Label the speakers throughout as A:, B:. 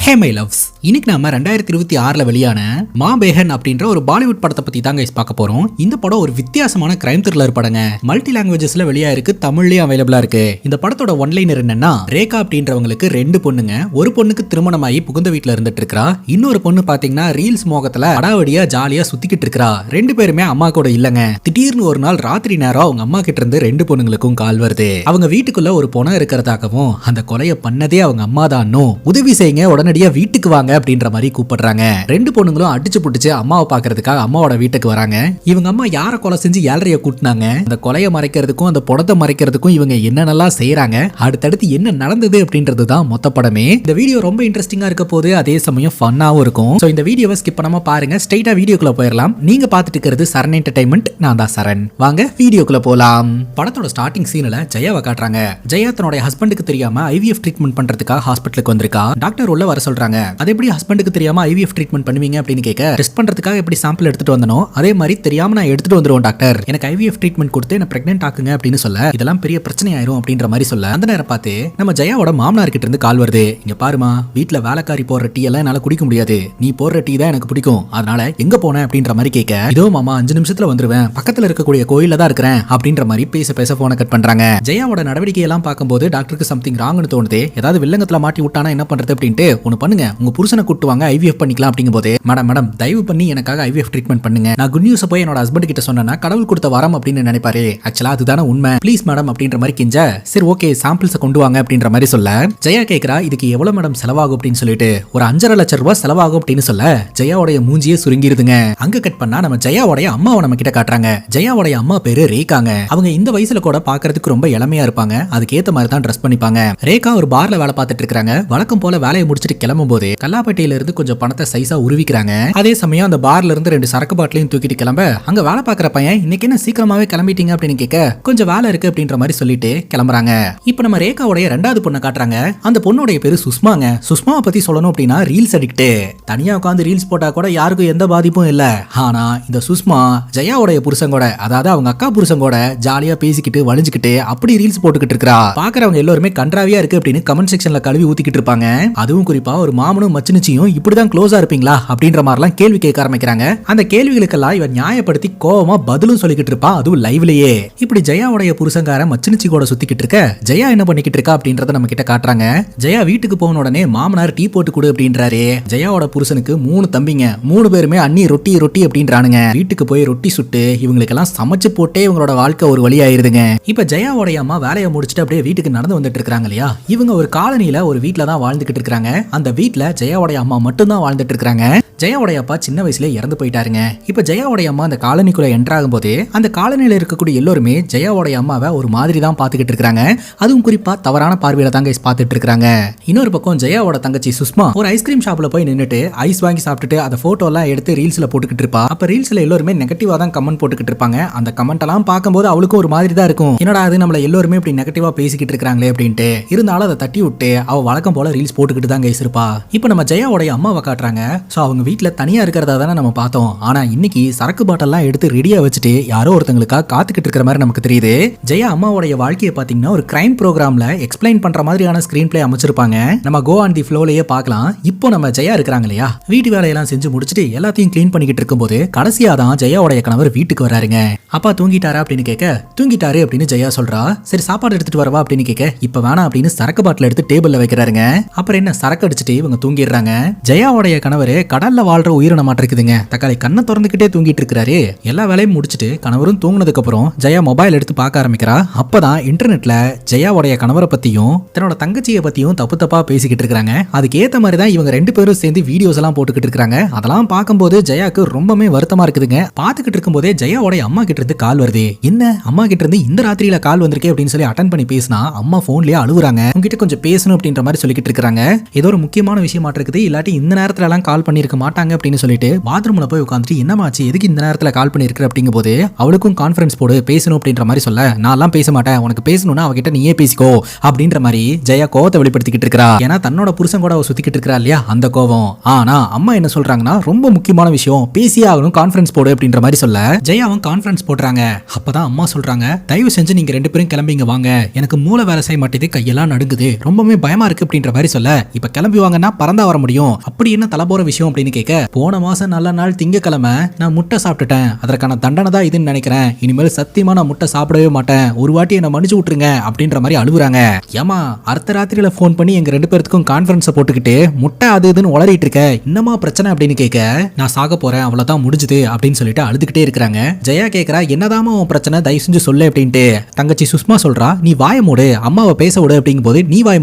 A: Hey my loves, இன்னைக்கு நாம 2026 வெளியான மா பேகன் அப்படின்ற ஒரு பாலிவுட் படத்தை பத்தி தான் கைஸ் பார்க்க போறோம். இந்த படம் ஒரு வித்தியாசமான கிரைம் த்ரில்லர் படங்க. மல்டி லாங்குவேஜஸ்ல வெளியா இருக்கு, தமிழ்லயும் அவைலபிளா இருக்கு. இந்த படத்தோட ஒன்லைனர் என்னன்னா, ரேகா அப்படின்றவங்களுக்கு 2 பொண்ணுங்க. ஒரு பொண்ணுக்கு திருமணமாகி புகுந்த வீட்டுல இருந்துட்டு இருக்கா. இன்னொரு பொண்ணு பாத்தீங்கன்னா ரீல்ஸ் மோகத்துல அடாவடியா ஜாலியா சுத்திக்கிட்டு இருக்கா. 2 பேருமே அம்மா கூட இல்லங்க. திடீர்னு ஒரு நாள் ராத்திரி நேரம் அவங்க அம்மா கிட்ட இருந்து 2 பொண்ணுங்களுக்கும் கால் வருது. அவங்க வீட்டுக்குள்ள ஒரு பொணம் இருக்கிறதாகவும் அந்த கொலையை பண்ணதே அவங்க அம்மா தான், உதவி செய்யுங்க, உடனடியா வீட்டுக்கு வாங்க அப்படின்ற மாதிரி கூப்பிடுறாங்க. 2 பொண்ணுங்களும் அடிச்சு புடிச்சு அம்மாவை பாக்குறதுக்காக அம்மாவோட வீட்டுக்கு வராங்க. இவங்க அம்மா யார கொலை செஞ்சு 7:30 கூட்டினாங்க, அந்த கொலையை மறைக்கிறதுக்கும் அந்த படத்தை மறைக்கிறதுக்கும் இவங்க என்னென்னலாம் செய்யறாங்க, அடுத்தடுத்து என்ன நடந்தது அப்படின்றது தான் மொத்த படமே. இந்த வீடியோ ரொம்ப இன்ட்ரெஸ்டிங்கா இருக்க போது, அதே சமயம் ஃபன்னாவும் இருக்கும். சோ இந்த வீடியோவை ஸ்கிப் பண்ணாம பாருங்க. ஸ்ட்ரைட்டா வீடியோக்குள்ள போயிடலாம். நீங்க பாத்துட்டு இருக்கிறது சரண் என்டர்டைன்மெண்ட், நான் தான் சரண். வாங்க வீடியோக்குள்ள போலாம். படத்தோட ஸ்டார்டிங் சீன்ல ஜெயாவை காட்டுறாங்க. ஜெயா தன்னுடைய ஹஸ்பண்டுக்கு தெரியாம ஐவிஎஃப் ட்ரீட்மெண்ட் பண்றதுக்காக ஹாஸ்பிட்டலுக்கு வந்திருக்கா. டாக்டர் உள்ள வர சொல்றாங்க. அது எப்படி ஹஸ்பண்டுக்கு தெரியாம ஐவிஎஃப் ட்ரீட்மெண்ட் பண்ணுவீங்க அப்படின்னு கேட்க, டெஸ்ட் பண்றதுக்காக எப்படி சாம்பிள் எடுத்துட்டு வந்தனோ அதே மாதிரி தெரியாம நான் எடுத்துட்டு வந்துருவோம் டாக்டர், எனக்கு ஐவிஎஃப் ட்ரீட்மெண்ட் கொடுத்து என்ன பிரெக்னென்ட் ஆக்குங்க அப்படின்னு சொல்ல, இதெல்லாம் பெரிய பிரச்சனை ஆயிரும் அப்படின்ற மாதிரி சொல்ல, அந்த நேரம் பார்த்து நம்ம ஜெயாவோட மாமனார் கிட்ட இருந்து கால் வருது. இங்க பாருமா, வீட்டுல வேலைக்காரி போடுற டீ எல்லாம் என்னால குடிக்க முடியாது, நீ போடுற டீ தான் எனக்கு பிடிக்கும், அதனால எங்க போன அப்படின்ற மாதிரி கேட்க, இதோ மாமா 5 நிமிஷத்துல வந்துருவேன், பக்கத்துல இருக்கக்கூடிய கோயில தான் இருக்கிறேன் அப்படின்ற மாதிரி பேச பேச போனை கட் பண்றாங்க. ஜெயாவோட நடவடிக்கை எல்லாம் பார்க்கும்போது டாக்டருக்கு சம்திங் ராங்னு தோணுது. ஏதாவது வில்லங்கத்துல மாட்டி விட்டானா என்ன பண்றது அப்படின்ட்டு, ஒன்னு பண்ணுங்க, உங்க புருஷனை கூட்டு வாங்க, ஐவிஎஃப் பண்ணிக்கலாம் அப்படிங்கும்போது, மேடம் தயவு பண்ணி எனக்காக ஐவிஎஃப் ட்ரீட்மெண்ட் பண்ணுங்க, நான் குட் நியூஸ் போய் என்னோட ஹஸ்பண்ட் கிட்ட சொன்னா கடவுள் கொடுத்த வரம் அப்படின்னு நினைப்பாரு, ஆக்சுவலா அதுதானே உண்மை, ப்ளீஸ் மேடம் அப்படின்ற மாதிரி கெஞ்ச, சரி ஓகே சாம்பிள்ஸ் கொண்டு வாங்க அப்படின்ற மாதிரி சொல்ல, ஜெயா கேட்கிறா இதுக்கு எவ்வளவு மேடம் செலவாகும் அப்படின்னு சொல்லிட்டு, ஒரு 5.5 லட்சம் ரூபாய் செலவாகும் அப்படின்னு சொல்ல, ஜெயாவுடைய மூஞ்சியே சுருங்கிருதுங்க. அங்க கட் பண்ணா நம்ம ஜெயாவுடைய அம்மாவை நம்ம கிட்ட காட்டுறாங்க. ஜெயாவுடைய அம்மா பேரு ரேகாங்க. அவங்க இந்த வயசுல கூட பாக்குறதுக்கு ரொம்ப இளமையா இருப்பாங்க, அதுக்கு ஏத்த மாதிரி தான் ட்ரெஸ் பண்ணிப்பாங்க. ரேகா ஒரு பார்ல வேலை பார்த்துட்டு இருக்காங்க. வழக்கம் போல வேலையை முடிச்சிட்டு கிளம்பும் போது கல்லாப்பேட்டையில இருந்து கொஞ்சம் பணத்தை சைஸா உருவிக்கிறாங்க. அதே சமயம் அந்த பார்ல இருந்து 2 சரக்கு பாட்டிலையும் தூக்கிட்டு கிளம்ப, அங்க வேலை பாக்குற பையன் இன்னைக்கு என்ன சீக்கிரமாவே கிளம்பிட்டீங்க அப்படின்னு கேட்க, கொஞ்சம் வேலை இருக்கு அப்படின்ற மாதிரி சொல்லிட்டு கிளம்புறாங்க. இப்ப நம்ம ரேகாவுடைய 2வது பொண்ணை காட்டுறாங்க. அந்த பொண்ணுடைய பேரு சுஷ்மாங்க. சுஷ்மாவை பத்தி சொல்லணும் அப்படின்னா ரீல்ஸ் அடிக்ட். தனியா உட்காந்து ரீல்ஸ் போட்டா கூட யாருக்கும் எந்த பாதிப்பும் இல்ல. ஆனா இந்த சுஷ்மா ஜெயாவுடைய புருஷங்கோட, அதாவது அவங்க அக்கா புருஷங்கோட ஜாலியா பேசிக்கிட்டு வலிஞ்சுக்கிட்டு அப்படி ரீல்ஸ் போட்டுக்கிட்டு இருக்கா. பாக்குறவங்க எல்லாருமே கன்றாவியா இருக்கு அப்படின்னு கமெண்ட் செக்ஷன்ல கழுவி ஊத்திக்கிட்டு இருப்பாங்க. அதுவும் குறிப்பா ஒரு மாமனும் மச்சினிச்சியும் இப்படிதான் க்ளோஸா இருப்பீங்களா அப்படின்ற மாதிரிலாம் கேள்வி கேட்க ஆரம்பிக்கிறாங்க. அந்த கேள்விகளுக்கெல்லாம் இவன் நியாயப்படுத்தி கோவமா பதிலும் சொல்லிக்கிட்டு இருப்பா, அதுவும் லைவ்லயே. இப்படி ஜெயாவுடைய புருஷங்கார மச்சினிச்சி கூட சுத்திக்கிட்டு இருக்க, ஜெயா என்ன பண்ணிக்கிட்டு இருக்கா அப்படின்றத நம்ம கிட்ட காட்டுறாங்க. ஜெயா வீட்டுக்கு போன உடனே மாமனார் டீ போட்டு கொடு அப்படின்றாரு. ஜெயாவோட புருஷனுக்கு 3 தம்பிங்க, 3 பேருமே அண்ணி ரொட்டி ரொட்டி அப்படின்றானுங்க. வீட்டுக்கு போய் ரொட்டி சுட்டு இவங்களுக்கெல்லாம் சமைச்சு போட்டே இவங்களோட வாழ்க்கை ஒரு வழி ஆயிருதுங்க. இப்ப ஜெயாவோடைய அம்மா வேலையை முடிச்சுட்டு அப்படியே வீட்டுக்கு நடந்து வந்துட்டு இருக்காங்க இல்லையா. இவங்க ஒரு காலனில ஒரு வீட்டுல தான் வாழ்ந்துகிட்டு இருக்காங்க. அந்த வீட்டுல ஜெயாவுடைய அம்மா மட்டும் தான் வாழ்ந்துட்டு இருக்காங்க. ஜெயாவுடைய அப்பா சின்ன வயசுல இறந்து போயிட்டாருங்க. இப்ப ஜெயாவுடைய அம்மா அந்த காலனிக்குள்ள என்டர் ஆகும் போது அந்த காலனியில இருக்கக்கூடிய எல்லாருமே ஜெயாவுடைய அம்மாவை ஒரு மாதிரி தான் பாத்துக்கிட்டு இருக்காங்க. அதுவும் குறிப்பா தவறான பார்வையில தாங்க பாத்துட்டு இருக்காங்க. இன்னொரு பக்கம் ஜெயாவோட தங்கச்சி சுஷ்மா ஒரு ஐஸ்கிரீம் ஷாப்ல போய் நின்னுட்டு ஐஸ் வாங்கி சாப்பிட்டுட்டு அந்த போட்டோ எல்லாம் எடுத்து ரீல்ஸ்ல போட்டுக்கிட்டு இருப்பா. அப்ப ரீல்ஸ்ல எல்லாருமே நெகட்டிவா தான் கமெண்ட் போட்டுக்கிட்டு இருப்பாங்க. அந்த கமெண்ட் எல்லாம் பார்க்கும்போது அவளுக்கும் ஒரு மாதிரி தான் இருக்கும், என்னடா அது நம்மள எல்லாருமே இப்படி நெகட்டிவா பேசிக்கிட்டு இருக்காங்களே அப்படின்ட்டு. இருந்தாலும் அதை தட்டி விட்டு அவ வழக்கம் போல ரீல்ஸ் போட்டுக்கிட்டு தான் இருப்பா. இப்ப நம்ம ஜெயாவுடைய அம்மாவை காட்டுறாங்க. சோ அவங்க வீட்டுல தனியா இருக்கிறதா தானே நம்ம பார்த்தோம். ஆனா இன்னைக்கு சரக்கு பாட்டெல்லாம் எடுத்து ரெடியா வச்சுட்டு யாரோ ஒருத்தங்களுக்காக காத்துக்கிட்டு இருக்கிற மாதிரி நமக்கு தெரியுது. ஜெயா அம்மாவுடைய வாழ்க்கையை பாத்தீங்கன்னா ஒரு கிரைம் ப்ரோக்ராம்ல எக்ஸ்பிளைன் பண்ற மாதிரியான ஸ்கிரீன் பிளே அமைச்சிருப்பாங்க. நம்ம கோ ஆன் தி ஃப்ளோலயே பார்க்கலாம். இப்போ நம்ம ஜெயா இருக்காங்க இல்லையா, வீட்டு வேலையெல்லாம் செஞ்சு முடிச்சுட்டு எல்லாத்தையும் கிளீன் பண்ணிக்கிட்டு இருக்கும்போது கடைசியா தான் ஜெயாவுடைய கணவர் வீட்டுக்கு வராருங்க. அப்பா தூங்கிட்டாரா அப்படின்னு கேட்க, தூங்கிட்டாரு அப்படின்னு ஜெயா சொல்றா. சரி சாப்பாடு எடுத்துட்டு வரவா அப்படின்னு கேட்க, இப்ப வேணாம் அப்படின்னு சரக்கு பாட்டில் எடுத்து டேபிள்ல வைக்கிறாருங்க. அப்புறம் என்ன சரக்கு அடிச்சுட்டு இவங்க தூங்கிடுறாங்க. ஜெயாவுடைய கணவர் கடல்ல வாழ்ற உயிரினமாட்ட இருக்குதுங்க. தக்காளி கண்ணை திறந்துகிட்டே தூங்கிட்டு இருக்காரு. எல்லா வேலையும் முடிச்சுட்டு கணவரும் தூங்கினதுக்கு அப்புறம் ஜெயா மொபைல் எடுத்து பார்க்க ஆரம்பிக்கிறா. அப்பதான் இன்டர்நெட்ல ஜெயாவுடைய கணவரை பத்தியும் தன்னோட தங்கச்சியை பத்தியும் தப்பு தப்பா பேசிக்கிட்டு இருக்காங்க. அதுக்கு ஏத்த மாதிரி தான் இவங்க 2 பேரும் சேர்ந்து வீடியோஸ் எல்லாம் போட்டுக்கிட்டு இருக்காங்க. அதெல்லாம் பார்க்கும்போது ஜெயாக்கு ரொம்பவே வருத்தமா இருக்குதுங்க. பாத்துக்கிட்டு இருக்கும்போதே ஜெயாவுடைய அம்மா கிட்ட இருந்து கால் வருது. என்ன அம்மா கிட்ட இருந்து இந்த ராத்திரியில கால் வந்திருக்கே அப்படின்னு சொல்லி அட்டன் பண்ணி பேசினா அம்மா போன்லயே அழுகுறாங்க. உங்ககிட்ட கொஞ்சம் பேசணும் அப்படின்ற மாதிரி சொல்லிக்கிட்டு இருக்காங்க. ஏதோ ஒரு முக்கியமான விஷயமா இருக்குது, இல்லாட்டி இந்த நேரத்துல எல்லாம் கால் பண்ணிருக்க மாட்டாங்க அப்படின்னு சொல்லிட்டு பாத்ரூம்ல போய் உட்காந்துட்டு என்னமாச்சு எதுக்கு இந்த நேரத்துல கால் பண்ணிருக்க அப்படிங்கும் போது அவளுக்கும் கான்ஃபரன்ஸ் போடு பேசணும் அப்படின்ற மாதிரி சொல்ல நான்லாம் பேச மாட்டேன், உனக்கு பேசணும்னா அவகிட்ட நீயே பேசிக்கோ அப்படின்ற மாதிரி ஜெயா கோவத்தை வெளிப்படுத்திக்கிட்டு இருக்கா. ஏன்னா தன்னோட புருஷன் கூட அவ சுத்திக்கிட்டு இருக்கா இல்லையா அந்த கோவம். ஆனா அம்மா என்ன சொல்றாங்கன்னா ரொம்ப முக்கியமான விஷயம் பேசியே ஆகணும், கான்ஃபரன்ஸ் போடு அப்படின்ற மாதிரி சொல்ல ஜெயாவும் கான்ஃபரன்ஸ் போடுறாங்க. அப்பதான் அம்மா சொல்றாங்க தயவு செஞ்சு நீங்க 2 பேரும் கிளம்பிங்க வாங்க, எனக்கு மூளை வேலை செய்ய மாட்டேது, கையெல்லாம் நடுங்குது, ரொம்பவே பயமா இருக்கு அப்படின்ற மாதிரி சொல்ல இப்ப கிளம்பி வாங்கன்னா பறந்தா வர முடியும், அப்படி என்ன தலை போற விஷயம் அப்படின்னு கேட்க போன மாசம் நல்ல நாள் திங்கக்கிழமை நான் முட்டை சாப்பிட்டுட்டேன், அதற்கான தண்டனை தான் இதுன்னு நினைக்கிறேன், இனிமேல் சத்தியமா நான் முட்டை சாப்பிடவே மாட்டேன், ஒரு வாட்டி என்ன மன்னிச்சு விட்டுருங்க அப்படின்ற மாதிரி அழுகுறாங்க. ஏமா அர்த்த ராத்திரியில போன் பண்ணி எங்க 2 பேருக்கும் கான்ஃபரன்ஸ் போட்டுக்கிட்டு முட்டை அது இதுன்னு உளறிட்டு இருக்க, என்னமா பிரச்சனை அப்படின்னு கேட்க நான் சாக போறேன் அவ்வளவுதான் முடிஞ்சுது அப்படின்னு சொல்லிட்டு அழுதுகிட்டே இருக்காங்க. ஜெயா கேக்குறா என்னதாமா உன் பிரச்சனை தயவு செஞ்சு சொல்லு அப்படின்ட்டு. தங்கச்சி சுஷ்மா சொல்றா நீ வாய மூடு அம்மாவை பேச விடு அப்படிங்கும் போது நீ வாய்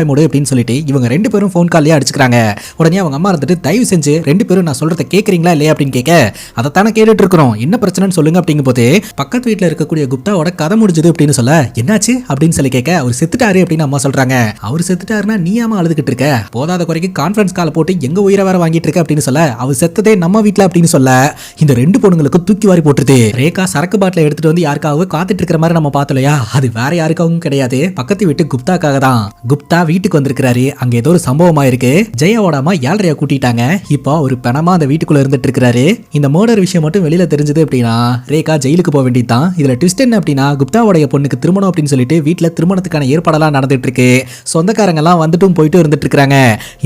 A: மூடு அப்படின்னு சொல்லிட்டு இவங்க 2 பேரும் போன் கால்லயே அடிச்சுக்கிறாங்க. உடனே அவங்க அம்மா இருந்துட்டு தயவு செஞ்சு 2 பேரும் நான் சொல்றதை கேக்குறீங்களா இல்லையா அப்படின்னு கேட்க அதைத்தானே கேட்டுட்டு இருக்கிறோம், என்ன பிரச்சனைன்னு சொல்லுங்க அப்படிங்கும் போது பக்கத்து வீட்டுல இருக்கக்கூடிய குப்தாவோட கதை முடிஞ்சது அப்படின்னு சொல்ல என்னாச்சு அப்படின்னு சொல்லி கேட்க அவர் செத்துட்டாரு அப்படின்னு அம்மா சொல்றாங்க. அவர் செத்துட்டாருன்னா நீ ஏமா அழுதுகிட்டு இருக்க, போதாத குறைக்கு கான்ஃபரன்ஸ் கால் போட்டு எங்க உயிரை வேற வாங்கிட்டு இருக்க அப்படின்னு சொல்ல அவர் செத்ததே நம்ம வீட்டுல அப்படின்னு சொல்ல இந்த 2 பொண்ணுங்களுக்கு தூக்கி வாரி போட்டுருது. ரேகா சரக்கு பாட்டில எடுத்துட்டு வந்து யாருக்காவது காத்துட்டு இருக்கிற மாதிரி நம்ம பார்த்தலையா, அது வேற யாருக்காகவும் கிடையாது, பக்கத்து வீட்டு குப்தாக்காக தான். குப்தா வீட்டுக்கு வந்திருக்கிறாரு, அங்க ஏதோ ஒரு சம்பவமா இருக்கு, ஜெயாவோட அம்மா 7:30 கூட்டிட்டாங்க, இப்போ ஒரு பணமா அந்த வீட்டுக்குள்ள இருந்துட்டு இருக்காரு. இந்த மர்டர் விஷயம் மட்டும் வெளியில தெரிஞ்சது அப்படின்னா ரேகா ஜெயிலுக்கு போக வேண்டியதுதான். இதுல ட்விஸ்ட் என்ன அப்படின்னா குப்தாவோடைய பொண்ணுக்கு திருமணம் அப்படின்னு சொல்லிட்டு வீட்டுல திருமணத்துக்கான ஏற்பாடெல்லாம் நடந்துட்டு இருக்கு, சொந்தக்காரங்க எல்லாம் வந்துட்டும் போயிட்டு இருந்துட்டு இருக்காங்க.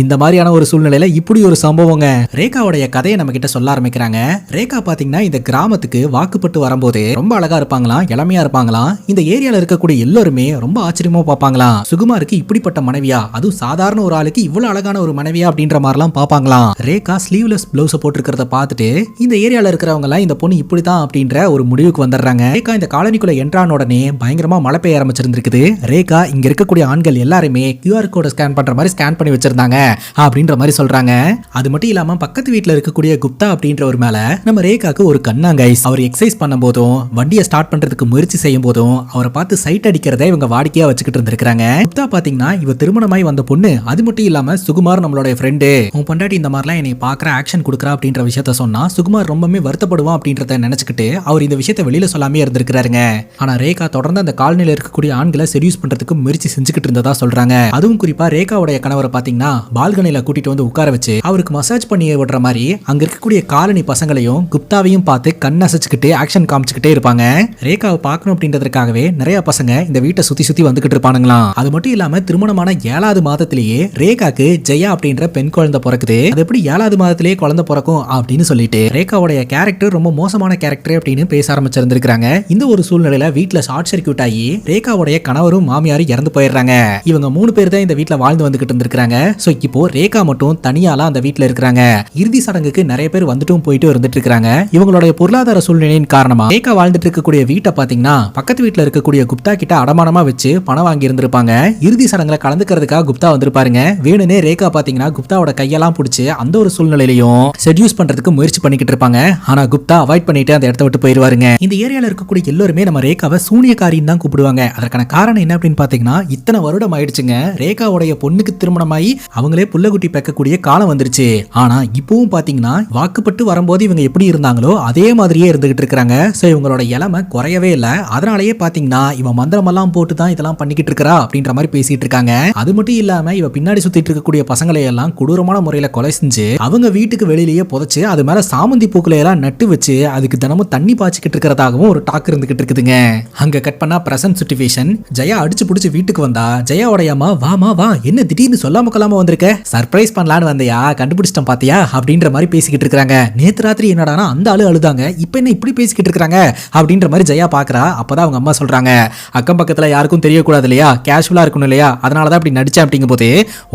A: இந்த மாதிரியான ஒரு சூழ்நிலையில இப்படி ஒரு சம்பவங்க. ரேகாவுடைய கதையை நம்ம கிட்ட சொல்ல ஆரம்பிக்கிறாங்க. ரேகா பாத்தீங்கன்னா இந்த கிராமத்துக்கு வாக்குப்பட்டு வரும்போது ரொம்ப அழகா இருப்பாங்களாம், இளமையா இருப்பாங்களாம், இந்த ஏரியால இருக்கக்கூடிய எல்லாருமே ரொம்ப ஆச்சரியமா பார்ப்பாங்களாம். சுகுமாருக்கு இப்படிப்பட்ட மனைவியா, அதுவும் சாதாரண ஒரு ஆளுக்கு இவ்வளவு அழகான ஒரு மனைவியா அப்படின்ற மாதிரிலாம் பார்ப்பாங்களாம். ரேகா ஸ்லீவ்லெஸ் பிளவுஸ் போட்டிருக்கிறத பார்த்துட்டு இந்த ஏரியால இருக்கிறவங்க எல்லாம் இந்த பொண்ணு இப்படிதான் அப்படின்ற ஒரு முடிவுக்கு வந்துடுறாங்க. ரேகா இந்த காலனிக்குள்ள என்ட்ரான உடனே பயங்கரமா மழை பெய்ய ஆரம்பிச்சிருந்திருக்குது. ரேகா இங்க இருக்கக்கூடிய ஆண்கள் எல்லாருமே QR கோட ஸ்கேன் பண்ற மாதிரி ஸ்கேன் பண்ணி வச்சிருந்தாங்க அப்படின்ற மாதிரி சொல்றாங்க. அது மட்டும் இல்லாம பக்கத்து வீட்டுல இருக்கக்கூடிய குப்தா அப்படின்ற ஒரு மேல நம்ம ரேகாக்கு ஒரு கண்ணாங்கைஸ். அவர் எக்ஸசைஸ் பண்ணும் போதும் வண்டியை ஸ்டார்ட் பண்றதுக்கு முயற்சி செய்யும் போதும் அவரை பார்த்து சைட் அடிக்கிறத இவங்க வாடிக்கையா வச்சுக்கிட்டு இருந்திருக்காங்க. குப்தா பாத்தீங்கன்னா இவ திருமணமாய் வந்த பொண்ணு, அது மட்டும் இல்லாம சுகுமார் நம்மளோட ஃப்ரெண்டு, உன் பொண்டாட்டி இந்த மாதிரிலாம் என்னை பாக்குற ஆக்ஷன் கொடுக்குறா அப்படின்ற விஷயத்த சொன்னா சுகுமார் ரொம்பவே வருத்தப்படுவான் அப்படின்றத நினைச்சுக்கிட்டு அவர் இந்த விஷயத்த வெளியில சொல்லாமே இருந்திருக்காருங்க. ஆனா ரேகா தொடர்ந்து அந்த காலனில இருக்கக்கூடிய ஆண்களை செடியூஸ் பண்றதுக்கு முயற்சி செஞ்சுக்கிட்டு இருந்ததா சொல்றாங்க. அதுவும் குறிப்பா ரேகாவுடைய கணவரை பாத்தீங்கன்னா பால்கனில கூட்டிட்டு வந்து உட்கார வச்சு அவருக்கு மசாஜ் பண்ணி விடுற மாதிரி அங்க இருக்கக்கூடிய காலனி பசங்களையும் குப்தாவையும் பார்த்து கண் அசைச்சுக்கிட்டு ஆக்ஷன் காமிச்சுக்கிட்டே இருப்பாங்க. ரேகாவை பார்க்கணும் அப்படின்றதுக்காகவே நிறைய பசங்க இந்த வீட்டை சுத்தி சுத்தி வந்துகிட்டு இருப்பானுங்களாம். அது மட்டும் இல்லாம திருமணமான 7வது மாதத்திலேயே ரேகாக்கு ஜெயா அப்படின்ற பெண் குழந்தை பிறக்குது. அது எப்படி 7வது மாதத்திலேயே குழந்தை பிறக்கும் அப்படின்னு சொல்லிட்டு ரேகாவுடைய கேரக்டர் ரொம்ப மோசமான கேரக்டர் அப்படின்னு பேச ஆரம்பிச்சிருந்திருக்காங்க. இந்த ஒரு சூழ்நிலையில வீட்டுல ஷார்ட் சர்க்யூட் ஆகி ரேகாவுடைய கணவரும் மாமியாரும் இறந்து போயிடுறாங்க. இவங்க 3 பேர் தான் இந்த வீட்டுல வாழ்ந்து வந்துகிட்டு இருந்திருக்காங்க. சோ இப்போ ரேகா மட்டும் தனியாலாம் அந்த வீட்டுல இருக்காங்க. இறுதி சடங்குக்கு நிறைய பேர் வந்துட்டும் போயிட்டு இருந்துட்டு இருக்காங்க. இவங்களுடைய பொருளாதார சூழ்நிலையின் காரணமா ரேகா வாழ்ந்துட்டு இருக்கக்கூடிய வீட்டை பாத்தீங்கன்னா பக்கத்து வீட்டுல இருக்கக்கூடிய குப்தா கிட்ட அடமானமா வச்சு பணம் வாங்கி இருந்திருப்பாங்க. இறுதி சடங்குல கலந்துக்கிறதுக்காக குப்தா வந்திருப்பாருங்க. வேணுனே ரேகா பாத்தீங்கன்னா குப்தாவோட கையெல்லாம் பிடிச்சு அந்த ஒரு சூழ்நிலையிலையும் செட்யூஸ் பண்றதுக்கு முயற்சி பண்ணிக்கிட்டு இருப்பாங்க. ஆனா குப்தா அவாய்ட் பண்ணிட்டு அந்த இடத்த விட்டு போயிருவாருங்க. இந்த ஏரியால இருக்கக்கூடிய எல்லாருமே நம்ம ரேகாவை சூனியக்காரின்னு தான் கூப்பிடுவாங்க. அதற்கான காரணம் என்ன அப்படின்னு பாத்தீங்கன்னா இத்தனை வருடம் ஆயிடுச்சுங்க, ரேகாவுடைய பொண்ணுக்கு திருமணமாயி அவங்களே புள்ளகுட்டி பெக்கக்கூடிய காலம் வந்துருச்சு. ஆனா இப்பவும் பாத்தீங்கன்னா வாக்குப்பட்டு வரும்போது இவங்க எப்படி இருந்தாங்களோ அதே மாதிரியே இருந்துகிட்டு இருக்காங்க. சோ இவங்களோட இளமை குறையவே இல்ல. அதனாலயே பாத்தீங்கன்னா இவன் மந்திரம் எல்லாம் போட்டு தான் இதெல்லாம் பண்ணிக்கிட்டு இருக்கா அப்படின்ற மாதிரி பேசிட்டு இருக்காங்க. அது மட்டும் இல்லாம இவ பின்னாடி சுத்திட்டு இருக்கக்கூடிய பசங்களை எல்லாம் கொடூரமான முறையில கொலை செஞ்சு அவங்க வீட்டுக்கு வெளியிலேயே புதைச்சு அது மேல சாமந்தி பூக்களை எல்லாம் நட்டு வச்சு அதுக்கு தினமும் தண்ணி பாய்ச்சிக்கிட்டு இருக்கிறதாகவும் ஒரு டாக் இருந்துகிட்டு இருக்குதுங்க. அங்க கட் பண்ணா பிரசன்ட் சிச்சுவேஷன். ஜெயா அடிச்சு புடிச்சு வீட்டுக்கு வந்தா ஜெயாவோட அம்மா வாமா வா என்ன திடீர்னு சொல்லாம கொள்ளாம வந்திருக்க, சர்ப்ரைஸ் பண்ணலான்னு வந்தியா, கண்டுபிடிச்சிட்டேன் பாத்தியா அப்படின்ற மாதிரி பேசிக்கிட்டு இருக்காங்க. நேத்து ராத்திரி என்னடானா அந்த ஆளு அழுதாங்க, இப்ப என்ன இப்படி பேசிக்கிட்டு இருக்காங்க அப்படின்ற மாதிரி ஜெயா பாக்குறா. அப்பதான் அவங்க அம்மா சொல்றாங்க அக்கம் பக்கத்துல யாருக்கும் தெரியக்கூடாது இல்லையா, கேஷுவலா இருக்கணும் இல்லையா, அதனாலதான் அப்படி நடிச்சேன் அப்படிங்கும் போது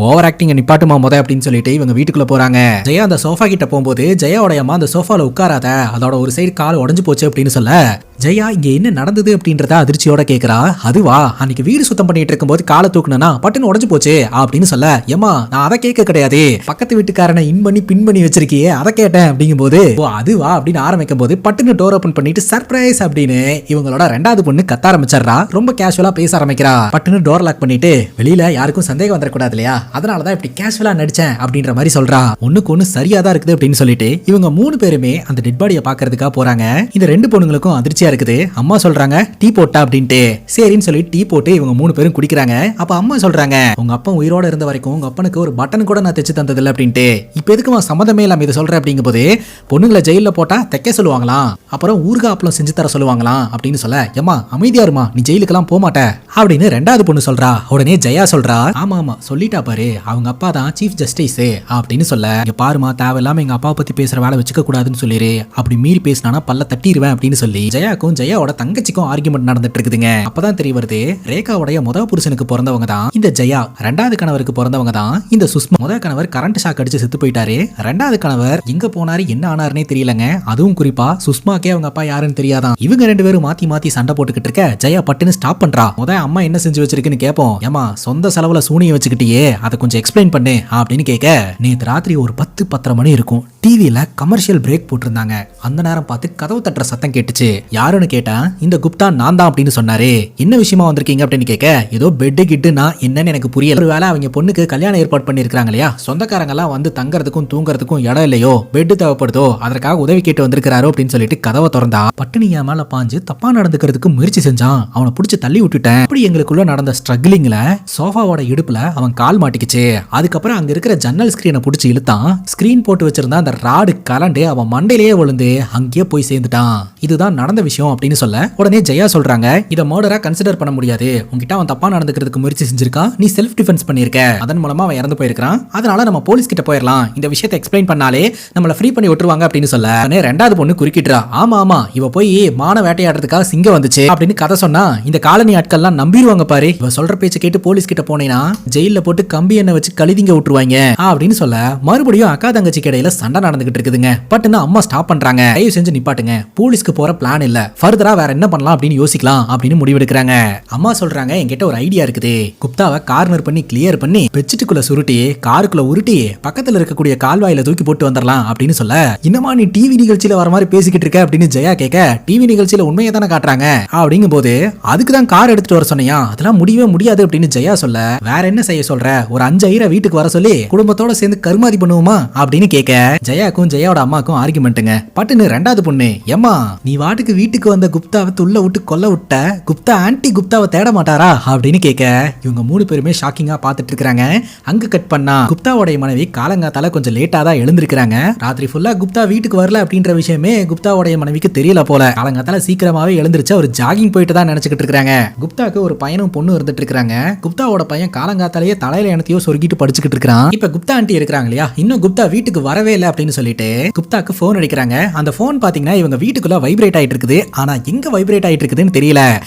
A: ஓவர் ஆக்டிங் நிப்பாட்டுமா முத அப்படின்னு சொல்லிட்டு இவங்க வீட்டுக்குள்ள போறாங்க. ஜெயா அந்த சோஃபா கிட்ட போகும்போது ஜெயாவோட அம்மா அந்த சோஃபால உட்காராத, அதோட ஒரு சைடு கால் உடஞ்சு போச்சு அப்படின்னு சொல்ல ஜெயா இங்க என்ன நடந்தது அப்படின்றத அதிர்ச்சியோட கேக்குறா. அதுவா, அன்னைக்கு வீடு சுத்தம் பண்ணிட்டு இருக்கும்போது காலை தூக்குனா பட்டுன்னு உடஞ்சு போச்சு அப்படின்னு சொல்ல, ஏமா நான் அதை கேட்க கிடையாது, பக்கத்து வீட்டுக்காரனை இன் பண்ணி பின் பண்ணி வச்சிருக்கியே அதை கேட்டேன் அப்படிங்கும் போது, ஓ அதுவா அப்படின்னு ஆரம்பிக்கும் போது பட்டுன்னு டோர் ஓபன் பண்ணிட்டு சர்ப்ரைஸ் அப்படின்னு இவங்களோட ரெண்டாவது பொண்ணு கத்த ஆரம்பிச்சிடறா. ரொம்ப கேஷுவலா பேச ஆரம்பிக்கிறா. பட்டுன்னு டோர் லாக் பண்ணிட்டு வெளியில யாருக்கும் சந்தேகம் வந்துடக்கூடாது இல்லையா, அதனாலதான் இப்படி கேஷுவலா நடிச்சேன் அப்படின்ற மாதிரி சொல்றா. ஒண்ணுக்கு ஒண்ணு சரியா தான் இருக்குது அப்படின்னு சொல்லிட்டு இவங்க 3 பேருமே அந்த டெட் பாடியை பாக்குறதுக்காக போறாங்க. இந்த 2 பொண்ணுங்களுக்கும் அதிர்ச்சியா இருக்குது. அம்மா சொல்றாங்க டீ போட்டா அப்படின்ட்டு. சரின்னு சொல்லி டீ போட்டு இவங்க 3 பேரும் குடிக்கிறாங்க. அப்ப அம்மா சொல்றாங்க, உங்க அப்பா உயிரோட இருந்த வரைக்கும் உங்க அப்பனுக்கு ஒரு பட்டன் கூட நான் தைச்சு தந்ததில்லை அப்படின்ட்டு. இப்ப எதுக்குமா சம்மந்தமே இல்லாம இதை சொல்ற அப்படிங்கும் போது, பொண்ணுங்களை ஜெயில போட்டா தைக்க சொல்லுவாங்களாம், அப்புறம் ஊர்காப்பளம் செஞ்சு தர சொல்லுவாங்களாம் அப்படின்னு சொல்ல, ஏமா அமைதியா இருமா, நீ ஜெயிலுக்கெல்லாம் போக மாட்ட அப்படின்னு ரெண்டாவது பொண்ணு சொல்றா. உடனே ஜெயா சொல்றா, ஆமா ஆமா சொல்லிட்டா பாரு, அவங்க அப்பா தான் சீஃப் ஜஸ்டிஸ் அப்படின்னு சொல்ல, இங்க பாருமா தேவையில்லாம எங்க அப்பா பத்தி பேசுற வேலை வச்சுக்க கூடாதுன்னு சொல்லிரு, அப்படி மீறி பேசினா பல்ல தட்டிடுவேன் அப்படின்னு சொல்லி ஜெயாக்கும் ஜெயாவோட தங்கச்சிக்கும் ஆர்குமெண்ட் நடந்துட்டு இருக்குதுங்க. அப்பதான் தெரிய வருது, ரேகாவுடைய முதல் புருஷனுக்கு பிறந்தவங்க தான் இந்த ஜெயா, ரெண்டாவது கணவருக்கு பிறந்தவங்க தான் இந்த சுஷ்மா. முதல் கணவர் கரண்ட் ஷாக் அடிச்சு செத்து போயிட்டாரு. ரெண்டாவது கணவர் எங்க போனாரு என்ன ஆனாருன்னே தெரியலங்க. அதுவும் குறிப்பா சுஷ்மாக்கே அவங்க அப்பா யாருன்னு தெரியாதான். இவங்க 2 பேரும் மாத்தி மாத்தி சண்டை போட்டுக்கிட்டு இருக்க ஜெயா பட்டுன்னு ஸ்டாப் பண்றா. அம்மா என்ன செஞ்சு வச்சிருக்குன்னு கேப்போம். ஏமா சொந்த செலவுல சூனிய வச்சுக்கிட்டியே, அதை கொஞ்சம் எக்ஸ்பிளைன் பண்ணு அப்படின்னு கேட்க, நேத்து ராத்திரி ஒரு 10-10:30 மணி இருக்கும், டிவியில கமர்ஷியல் பிரேக் போட்டிருந்தாங்க. அந்த நேரம் பார்த்து கதவு தட்டுற சத்தம் கேட்டுச்சு. யாருன்னு கேட்டா, இந்த குப்தா நான் தான் அப்படின்னு சொன்னாரு. என்ன விஷயமா வந்திருக்கீங்க அப்படின்னு கேட்க, ஏதோ பெட்டு கிட்டுனா என்னன்னு எனக்கு புரியல, ஒரு வேளை அவங்க பொண்ணுக்கு கல்யாணம் ஏற்பாடு பண்ணிருக்காங்க இல்லையா, சொந்தக்காரங்க எல்லாம் வந்து தங்கறதுக்கும் தூங்கறதுக்கும் இடம் இல்லையோ, பெட்டு தேவைப்படுதோ, அதற்காக உதவி கேட்டு வந்திருக்காரோ அப்படின்னு சொல்லிட்டு கதவை திறந்தா. பட்டுனியா மேல பாஞ்சு தப்பா நடந்துக்கிறதுக்கு முயற்சி செஞ்சான். அவனை பிடிச்சி தள்ளி விட்டுட்டேன். அப்படி எங்களுக்குள்ள நடந்த ஸ்ட்ரகிளிங்ல சோஃபாவோட இடுப்புல அவன் கால் மாட்டிக்கிச்சு. அதுக்கப்புறம் அங்க இருக்கிற ஜன்னல் ஸ்கிரீனை பிடிச்சி இழுத்தான். ஸ்கிரீன் போட்டு வச்சிருந்தா அந்த ராடு கலண்டு அவன் மண்டையிலேயே விழுந்து அங்கேயே போய் சேர்ந்துட்டான். இதுதான் நடந்த விஷயம் அப்படின்னு சொல்ல, உடனே ஜெயா சொல்றாங்க, இதை மர்டரா கன்சிடர் பண்ண முடியாது, உங்ககிட்ட அவன் தப்பா நடந்துக்கிறதுக்கு முயற்சி செஞ்சிருக்கான், நீ செல்ஃப் டிஃபென்ஸ் பண்ணிருக்க, அதன் மூலமா அவன் இறந்து போயிருக்கான், அதனால நம்ம போலீஸ் கிட்ட போயிடலாம், இந்த விஷயத்தை எக்ஸ்பிளைன் பண்ணாலே நம்மள ஃப்ரீ பண்ணி விட்டுருவாங்க அப்படின்னு சொல்ல, ரெண்டாவது பொண்ணு குறுக்கிட்டுறா. ஆமா ஆமா இவ போய் மான வேட்டையாடுறதுக்காக சிங்கம் வந்துச்சு அப்படின்னு கதை சொன்னா இந்த காலனி ஆட்கள்லாம் நம்பிடுவாங்க பாரு, இவ சொல்ற பேச்சை கேட்டு போலீஸ் கிட்ட போனேன்னா ஜெயில போட்டு கம்பி எண்ணெய் வச்சு கழுதிங்க விட்டுருவாங்க அப்படின்னு சொல்ல, மறுபடியும் அக்கா தங்கச்சிக்கு இடையில சண்டை நடந்துகிட்டு இருக்குதுங்க. பட்டுன்னு அம்மா ஸ்டாப் பண்றாங்க, தயவு செஞ்சு நிப்பாட்டுங்க, போலீஸ்க்கு போற பிளான் இல்ல, ஃபர்தரா வேற என்ன பண்ணலாம் அப்படின்னு யோசிக்கலாம் அப்படின்னு முடிவெடுக்கிறாங்க. அம்மா சொல்றாங்க, என்கிட்ட ஒரு ஐடியா இருக்குது, குப்தாவை கார்னர் பண்ணி கிளியர் பண்ணி பெட்ஷீட்டுக்குள்ள சுருட்டி காருக்குள்ள உருட்டி பக்கத்துல இருக்கக்கூடிய கால்வாயில தூக்கி போட்டு வந்துடலாம் அப்படின்னு சொல்ல, என்னமா நீ டிவி நிகழ்ச்சியில வர மாதிரி பேசிக்கிட்டு இருக்க அப்படின்னு ஜெயா கேட்க, டிவி நிகழ்ச்சியில உண்மையை தானே காட்டுறாங்க அப்படிங்கும் போது, அதுக்கு தான் கார் எடுத்துட்டு வர சொன்னியா, அதெல்லாம் முடியவே முடியாது அப்படின்னு ஜெயா சொல்ல, வேற என்ன செய்ய சொல்ற, ஒரு 5,000 வீட்டுக்கு வர சொல்லி குடும்பத்தோட சேர்ந்து கருமாதி பண்ணுவோமா அப்படின்னு கேட்க, ஜெயாக்கும் ஜெயாவோட அம்மாக்கும் ஆர்குமெண்ட்டுங்க. பட்டுன்னு ரெண்டாவது பொண்ணு, ஏம்மா நீ வாட்டுக்கு வீட்டுக்கு வந்த குப்தாவை துள்ள விட்டு கொல்ல விட்ட, குப்தா ஆன்டி குப்தாவை தேட மாட்டாரா அப்படின்னு கேட்க, இவங்க 3 பேருமே ஷாக்கிங்கா பாத்துட்டு இருக்காங்க. அங்க கட் பண்ணா குப்தாவோட மனைவி காலங்காத்தால கொஞ்சம் லேட்டா தான் எழுந்திருக்காங்க. ராத்திரி ஃபுல்லா குப்தா வீட்டுக்கு வரல அப்படின்ற விஷயமே குப்தாவோட மனைவிக்கு தெரியல போல. காலங்காத்தால சீக்கிரமாவே எழுந்திருச்சு ஒரு ஜாகிங் போயிட்டு தான் நினைச்சுக்கிட்டு இருக்காங்க. குப்தாக்கு ஒரு பையனும் பொண்ணு இருந்துட்டு இருக்காங்க. குப்தாவோட பையன் காலங்காத்தாலேயே தலையில எனத்தையோ சொருகிட்டு படிச்சுக்கிட்டு இருக்கான். இப்ப குப்தா ஆண்டி இருக்காங்க இல்லையா, இன்னும் குப்தா வீட்டுக்கு வரவே இல்லை அப்படின்னு சொல்லிட்டு குப்தாக்கு போன் அடிக்கிறாங்க. அந்த போன் பாத்தீங்கன்னா இவங்க வீட்டுக்குள்ள வைப்ரேட் ஆயிட்டு இருக்குது. ஆனா எங்க வைப்ரேட் ஆயிட்டு இருக்குதுன்னு தெரியல.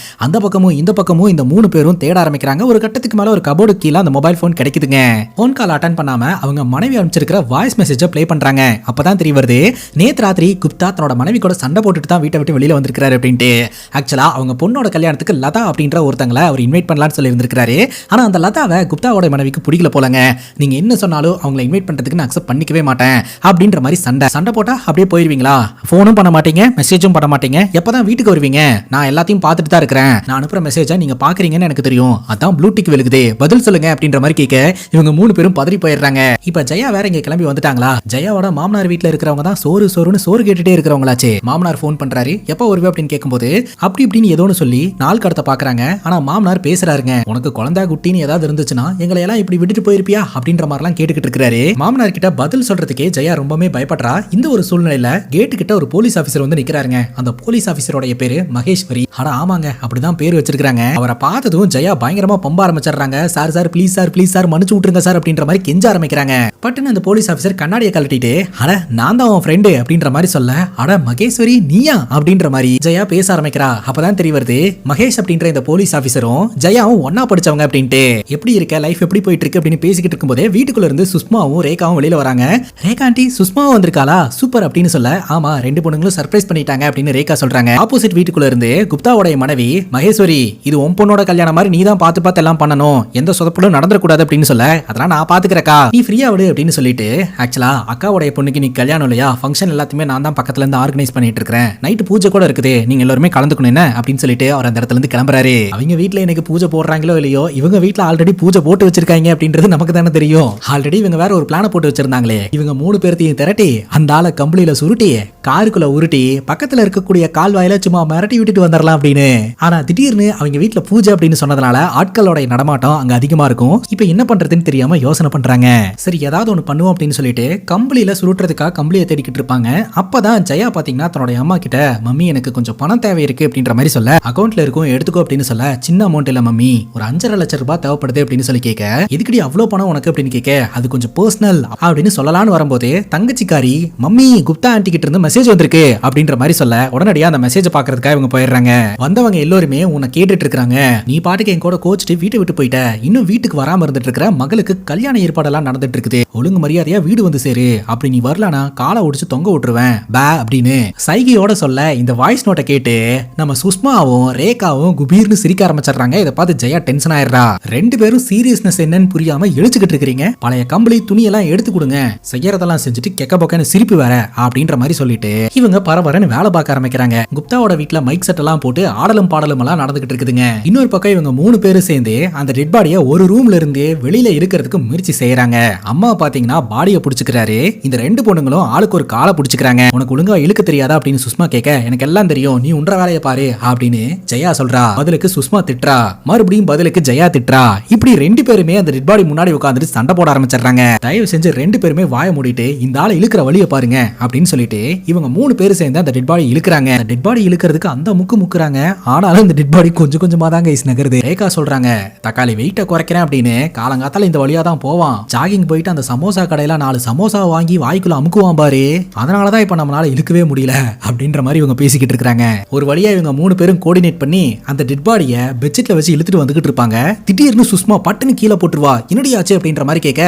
A: அந்த பக்கமும் இந்த பக்கமும் இந்த 3 பேரும் தேட ஆரம்பிக்கிறாங்க. ஒரு கட்டத்துக்கு மேல ஒரு கபோர்டு கீழே அந்த மொபைல் போன் கிடைக்குதுங்க. போன் கால் அட்டன் பண்ணாம அவங்க மனைவி அனுப்பிச்சிருக்கிற வாய்ஸ் மெசேஜ ப்ளே பண்றாங்க. அப்பதான் தெரிய வருது, நேத்து ராத்திரி குப்தா தன்னோட மனைவி கூட சண்டை போட்டுட்டு தான் வீட்டை விட்டு வெளியில வந்திருக்காரு அப்படின்ட்டு. ஆக்சுவலா அவங்க பொண்ணோட கல்யாணத்துக்கு லதா அப்படின்ற ஒருத்தங்களை அவர் இன்வைட் பண்ணலாம்னு சொல்லி இருந்திருக்காரு. ஆனா அந்த லதாவை குப்தாவோட மனைவிக்கு பிடிக்கல போலங்க. நீங்க என்ன சொன்னாலும் அவங்களை இன்வைட் பண்றதுக்கு நான் அக்செப்ட் பண்ணிக்கவே மாட்டேன் அப்படின்ற மாதிரி சண்டை போட்டா அப்படியே போயிருவீங்களா, போனும் பண்ண மாட்டீங்க, மெசேஜும் பண்ண மாட்டீங்க, எப்பதான் வீட்டுக்கு வருவீங்க, நான் எல்லாத்தையும் பார்த்துட்டு தான் இருக்கிறேன், நான் அனுப்புற மெசேஜை நீங்க பாக்குறீங்கன்னு எனக்கு தெரியும், அதான் ப்ளூ டிக் விழுகுது, பதில் சொல்லுங்க அப்படின்ற மாதிரி கேட்க இவங்க 3 பேரும் பதறி போயிடுறாங்க. இப்ப ஜெயா வேற இங்க கிளம்பி வந்துட்டாங்களா. ஜெயாவோட மாமனார் வீட்டுல இருக்கிறவங்க தான் சோறுன்னு சோறு கேட்டுட்டே இருக்கிறவங்களாச்சே. மாமனார் போன் பண்றாரு, எப்ப வருவே அப்படின்னு கேட்கும்போது அப்படி இப்படின்னு ஏதோன்னு சொல்லி நாள் கடத்த பாக்குறாங்க. ஆனா மாமனார் பேசுறாருங்க, உனக்கு குழந்தை குட்டின்னு ஏதாவது இருந்துச்சுன்னா எங்களை எல்லாம் இப்படி விட்டுட்டு போயிருப்பியா அப்படின்ற மாதிரி எல்லாம் கேட்டுக்கிட்டு இருக்காரு. மாமனார் கிட்ட பதில் சொல்றதுக்கே ஜெயா ரொம்பவே பயப்படுறா. இந்த ஒரு சூழ்நிலையில கேட்டு கிட்ட ஒரு போலீஸ் ஆபீசர் வந்து நிக்கிறாருங்க. அந்த போலீஸ் ஆபீசரோட பேரு மகேஸ்வரி. ஆனா ஆமாங்க அப்படிதான் பேர் வச்சிருக்காங்க. அவரை பார்த்ததும் ஜெயா பயங்கரமா பம்ப ஆரம்பிச்சிடுறாங்க. சார் சார் ப்ளீஸ் சார் மன்னிச்சு விட்டுருங்க சார் அப்படின்ற மாதிரி கெஞ்ச ஆரம்பிக்கிறாங்க. பட்டுன்னு அந்த போலீஸ் ஆபீசர் கண்ணாடியை கழட்டிட்டு, அட நான் தான் உன் ஃப்ரெண்டு அப்படின்ற மாதிரி சொல்ல, அட மகேஸ்வரி நீயா அப்படின்ற மாதிரி ஜெயா பேச ஆரம்பிக்கிறா. அப்பதான் தெரிய வருது, மகேஷ் அப்படின்ற இந்த போலீஸ் ஆபீசரும் ஜெயாவும் ஒன்னா படிச்சவங்க அப்படின்ட்டு. எப்படி இருக்க, லைஃப் எப்படி போயிட்டு இருக்கு அப்படின்னு பேசிக்கிட்டு இருக்கும்போதே வீட்டுக்குள்ள இருந்து சுஷ்மாவும் ரேகாவும் வெளியில வராங்க. ரேகா ஆண்டி சுஷ்மாவும் வந்திருக்காளா, சூப்பர் அப்படின்னு சொல்ல, ஆமா 2 பொண்ணுங்களும் சர்ப்ரைஸ் பண்ணிட்டாங்க அப்படின்னு ரேகா சொல்றாங்க. காமிக்கிறாங்க. ஆப்போசிட் வீட்டுக்குள்ள இருந்து குப்தாவோட மனைவி மகேஸ்வரி, இது உன் பொண்ணோட கல்யாணம் மாதிரி நீ தான் பார்த்து எல்லாம் பண்ணணும், எந்த சொதப்பலும் நடந்துடக்கூடாது அப்படின்னு சொல்ல, அதெல்லாம் நான் பாத்துக்கிறக்கா, நீ ஃப்ரீயா விடு அப்படின்னு சொல்லிட்டு, ஆக்சுவலா அக்காவோட பொண்ணுக்கு நீ கல்யாணம் இல்லையா, ஃபங்க்ஷன் எல்லாத்தையுமே நான் தான் பக்கத்துல இருந்து ஆர்கனைஸ் பண்ணிட்டு இருக்கேன், நைட்டு பூஜை கூட இருக்குது, நீங்க எல்லாருமே கலந்துக்கணும் என்ன அப்படின்னு சொல்லிட்டு அவர் அந்த இடத்துல இருந்து கிளம்புறாரு. அவங்க வீட்டுல எனக்கு பூஜை போடுறாங்களோ இல்லையோ, இவங்க வீட்டுல ஆல்ரெடி பூஜை போட்டு வச்சிருக்காங்க அப்படின்றது நமக்கு தானே தெரியும். ஆல்ரெடி இவங்க வேற ஒரு பிளான போட்டு வச்சிருந்தாங்களே, இவங்க 3 பேர்த்தையும் திரட்டி அந்த ஆளை கம்பளியில சுருட்டி காருக்குள்ள உருட்டி பக்கத்துல இருக்கக்கூடிய கால்வாயில சும்மா மிரட்டி விட்டுட்டு வந்துடலாம் அப்படின்னு. ஆனா திடீர்னு அவங்க வீட்டுல பூஜை அப்படின்னு சொன்னதுனால ஆட்களோட நடமாட்டம் அங்க அதிகமா இருக்கும். இப்ப என்ன பண்றதுன்னு தெரியாம யோசனை பண்றாங்க. சரி ஏதாவது ஒண்ணு பண்ணுவோம் அப்படின்னு சொல்லிட்டு கம்பளியில சுருட்டுறதுக்காக கம்பளியை தேடிக்கிட்டு இருப்பாங்க. அப்பதான் ஜெயா பாத்தீங்கன்னா தன்னுடைய அம்மா கிட்ட, மம்மி எனக்கு கொஞ்சம் பணம் தேவை இருக்கு அப்படின்ற மாதிரி சொல்ல, அக்கௌண்ட்ல இருக்கும் எடுத்துக்கோ அப்படின்னு சொல்ல, சின்ன அமௌண்ட் இல்ல மம்மி, ஒரு 5.5 லட்சம் ரூபாய் தேவைப்படுது அப்படின்னு சொல்லி கேட்க, எதுக்கடி அவ்வளவு பணம் உனக்கு அப்படின்னு கேட்க, அது கொஞ்சம் பர்சனல் அப்படின்னு சொல்லலான்னு வரும்போது தங்கச்சிக்காரி, மம்மி குப்தா ஆண்டி கிட்ட இருந்து மெசேஜ் வந்திருக்கு அப்படின்ற மாதிரி சொல்ல, உடனடியா அந்த மெசேஜ் பாக்குறதுக்காக இவங்க போயிடுறாங்க. வந்தவங்க எல்லாருமே உன்னை கேட்டுட்டு இருக்காங்க, நீ பாட்டுக்கு என் கூட கோச்சிட்டு வீட்டை விட்டு போயிட்ட, இன்னும் வீட்டுக்கு வராம இருந்துட்டு இருக்கிற மகளுக்கு கல்யாண ஏற்பாடெல்லாம் நடந்துட்டு இருக்குது, ஒழுங்கு மரியாதையா வீடு வந்து சேரு, அப்படி நீ வரலனா காலை ஒடிச்சு தொங்க விட்டுருவேன் பே அப்படின்னு சைகையோட சொல்ல, இந்த வாய்ஸ் நோட்டை கேட்டு நம்ம சுஷ்மாவும் ரேகாவும் குபீர்னு சிரிக்க ஆரம்பிச்சிடுறாங்க. இதை பார்த்து ஜெயா டென்ஷன் ஆயிடுறா. 2 பேரும் சீரியஸ்னஸ் என்னன்னு புரியாம எழுச்சிக்கிட்டு இருக்கிறீங்க, பழைய கம்பளி துணியெல்லாம் எடுத்து கொடுங்க, செய்யறதெல்லாம் செஞ்சுட்டு கெக்க பொக்கன்னு சிரிப்பு வேற அப்படின்ற மாதிரி சொல்லிட்டு இவங்க பரபரன்னு வேலை பார்க்க ஆரம்பிக்கிறாங்க. குப்தாவோட வீட்டுல மைக் செட் எல்லாம் போட்டு ஆடலும் பாடலும் எல்லாம் நடந்துகிட்டு இருக்குதுங்க. இன்னொரு பக்கம் இவங்க 3 பேரும் சேர்ந்து அந்த டெட் பாடியை ஒரு ரூம்ல இருந்து வெளியில இருக்கிறதுக்கு முயற்சி செய்யறாங்க. அம்மா பாத்தீங்கன்னா பாடியை புடிச்சுக்கிறாரு. இந்த 2 பொண்ணுங்களும் ஆளுக்கு ஒரு காலை புடிச்சுக்கிறாங்க. உனக்கு ஒழுங்கா இழுக்க தெரியாதா அப்படின்னு சுஷ்மா கேட்க, எனக்கு எல்லாம் தெரியும், நீ உன்ற வேலையை பாரு அப்படின்னு ஜெயா சொல்றா. பதிலுக்கு சுஷ்மா திட்டுறா, மறுபடியும் பதிலுக்கு ஜெயா திட்டுறா. இப்படி 2 பேருமே அந்த டெட் பாடி முன்னாடி உட்கார்ந்துட்டு சண்டை போட ஆரம்பிச்சிடுறாங்க. தயவு செஞ்சு 2 பேருமே வாயை மூடிட்டு இந்த ஆளை இழுக்கிற வழியை பாருங்க அப்படின்னு சொல்லிட்டு இவங்க 3 பேரும் சேர்ந்து அந்த டெட் பாடி இழுக்கிறாங்க. டெட் பாடி இழுக்கிறதுக்கு அந்த முக்குறாங்க. ஆனாலும் இந்த டெட் பாடி கொஞ்சம் கொஞ்சமா தான் கைஸ் நகருது. ரேகா சொல்றாங்க, தக்காளி வெயிட்ட குறைக்கிறேன் அப்படின்னு காலங்காத்தால இந்த வழியா தான் போவான், ஜாகிங் போயிட்டு அந்த சமோசா கடையில 4 சமோசா வாங்கி வாய்க்குள்ள அமுக்குவான் பாரு, அதனாலதான் இப்ப நம்மளால இழுக்கவே முடியல அப்படின்ற மாதிரி இவங்க பேசிக்கிட்டு இருக்காங்க. ஒரு வழியா இவங்க 3 பேரும் கோஆர்டினேட் பண்ணி அந்த டெட் பாடியை பெட்ஷீட்ல வச்சு இழுத்துட்டு வந்துகிட்டு இருப்பாங்க. திடீர்னு சுஷ்மா பட்டுன்னு கீழே போட்டுருவா. என்னடி ஆச்சு அப்படின்ற மாதிரி கேட்க,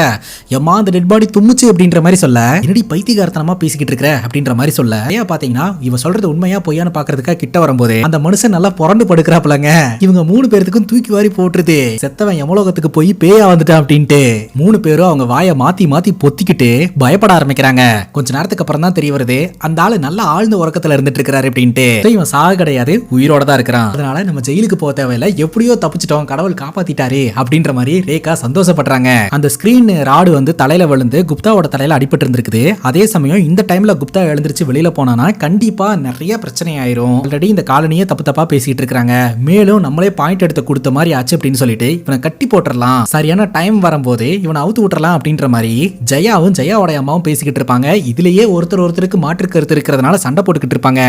A: எம்மா அந்த டெட் பாடி தும்முச்சு அப்படின்ற மாதிரி சொல்ல, என்னடி பைத்தியகாரத்தனமா பேசிக்கிட்டு இருக்கிற அப்படின்ற மாதிரி சொல்ல, ஏன் பாத்தீங்கன்னா இவ சொல்றது உண்மையா பொய்யான்னு பாக்குறதுக்காக கிட்ட வரும்போது அந்த மனுஷன் நல்லா புரண்டு படுக்கிறாப்லங்க. இவங்க 3 பேருக்கும் தூக்கி வாரி போட்டுருது. செத்தவன் யமலோகத்துக்கு போய் பேயா வந்துட்டான் அப்படின்ட்டு 3 பேரும் அவங்க வாயை மாத்தி மாத்தி பொத்திக்கிட்டு பயப்பட ஆரம்பிக்கிறாங்க. கொஞ்ச நேரத்துக்கு அப்புறம் தான் தெரிய வருது அந்த ஆளு நல்லா ஆழ்ந்த உறக்கத்துல இருந்துட்டு இருக்காரு அப்படின்ட்டு. இவன் சாக கிடையாது, உயிரோட தான் இருக்கிறான். அதனால நம்ம ஜெயிலுக்கு போக தேவையில்லை, எப்படியோ தப்பிச்சிட்டோம், கடவுள் காப்பாத்திட்டாரு அப்படின்ற மாதிரி ரேகா சந்தோஷப்படுறாங்க. அந்த ஸ்கிரீன் ராடு வந்து தலையில விழுந்து குப்தாவோட தலையில அடிபட்டு இருந்திருக்குது. அதே சமயம் இந்த டைம்ல குப்தா எழுந்திருச்சு வெளியில போனானா கண்டிப்பா நிறைய பிரச்சனை ஆயிரும். ஆல்ரெடி இந்த காலனியே தப்பு தப்பா பேசிட்டு இருக்காங்க, மேலும் நம்மளே பாயிண்ட் எடுத்து கொடுத்த மாதிரி ஆச்சு அப்படின்னு சொல்லிட்டு இவனை கட்டி போட்டுறலாம், சரியான டைம் வரும்போது இவனை அவுத்து விட்டுறலாம் அப்படின்ற மாதிரி ஜெயாவும் ஜெயாவோட அம்மாவும் பேசிக்கிட்டு இருப்பாங்க. இதுலயே ஒருத்தருக்கு மாற்று கருத்து இருக்கிறதுனால சண்டை போட்டுக்கிட்டு இருப்பாங்க.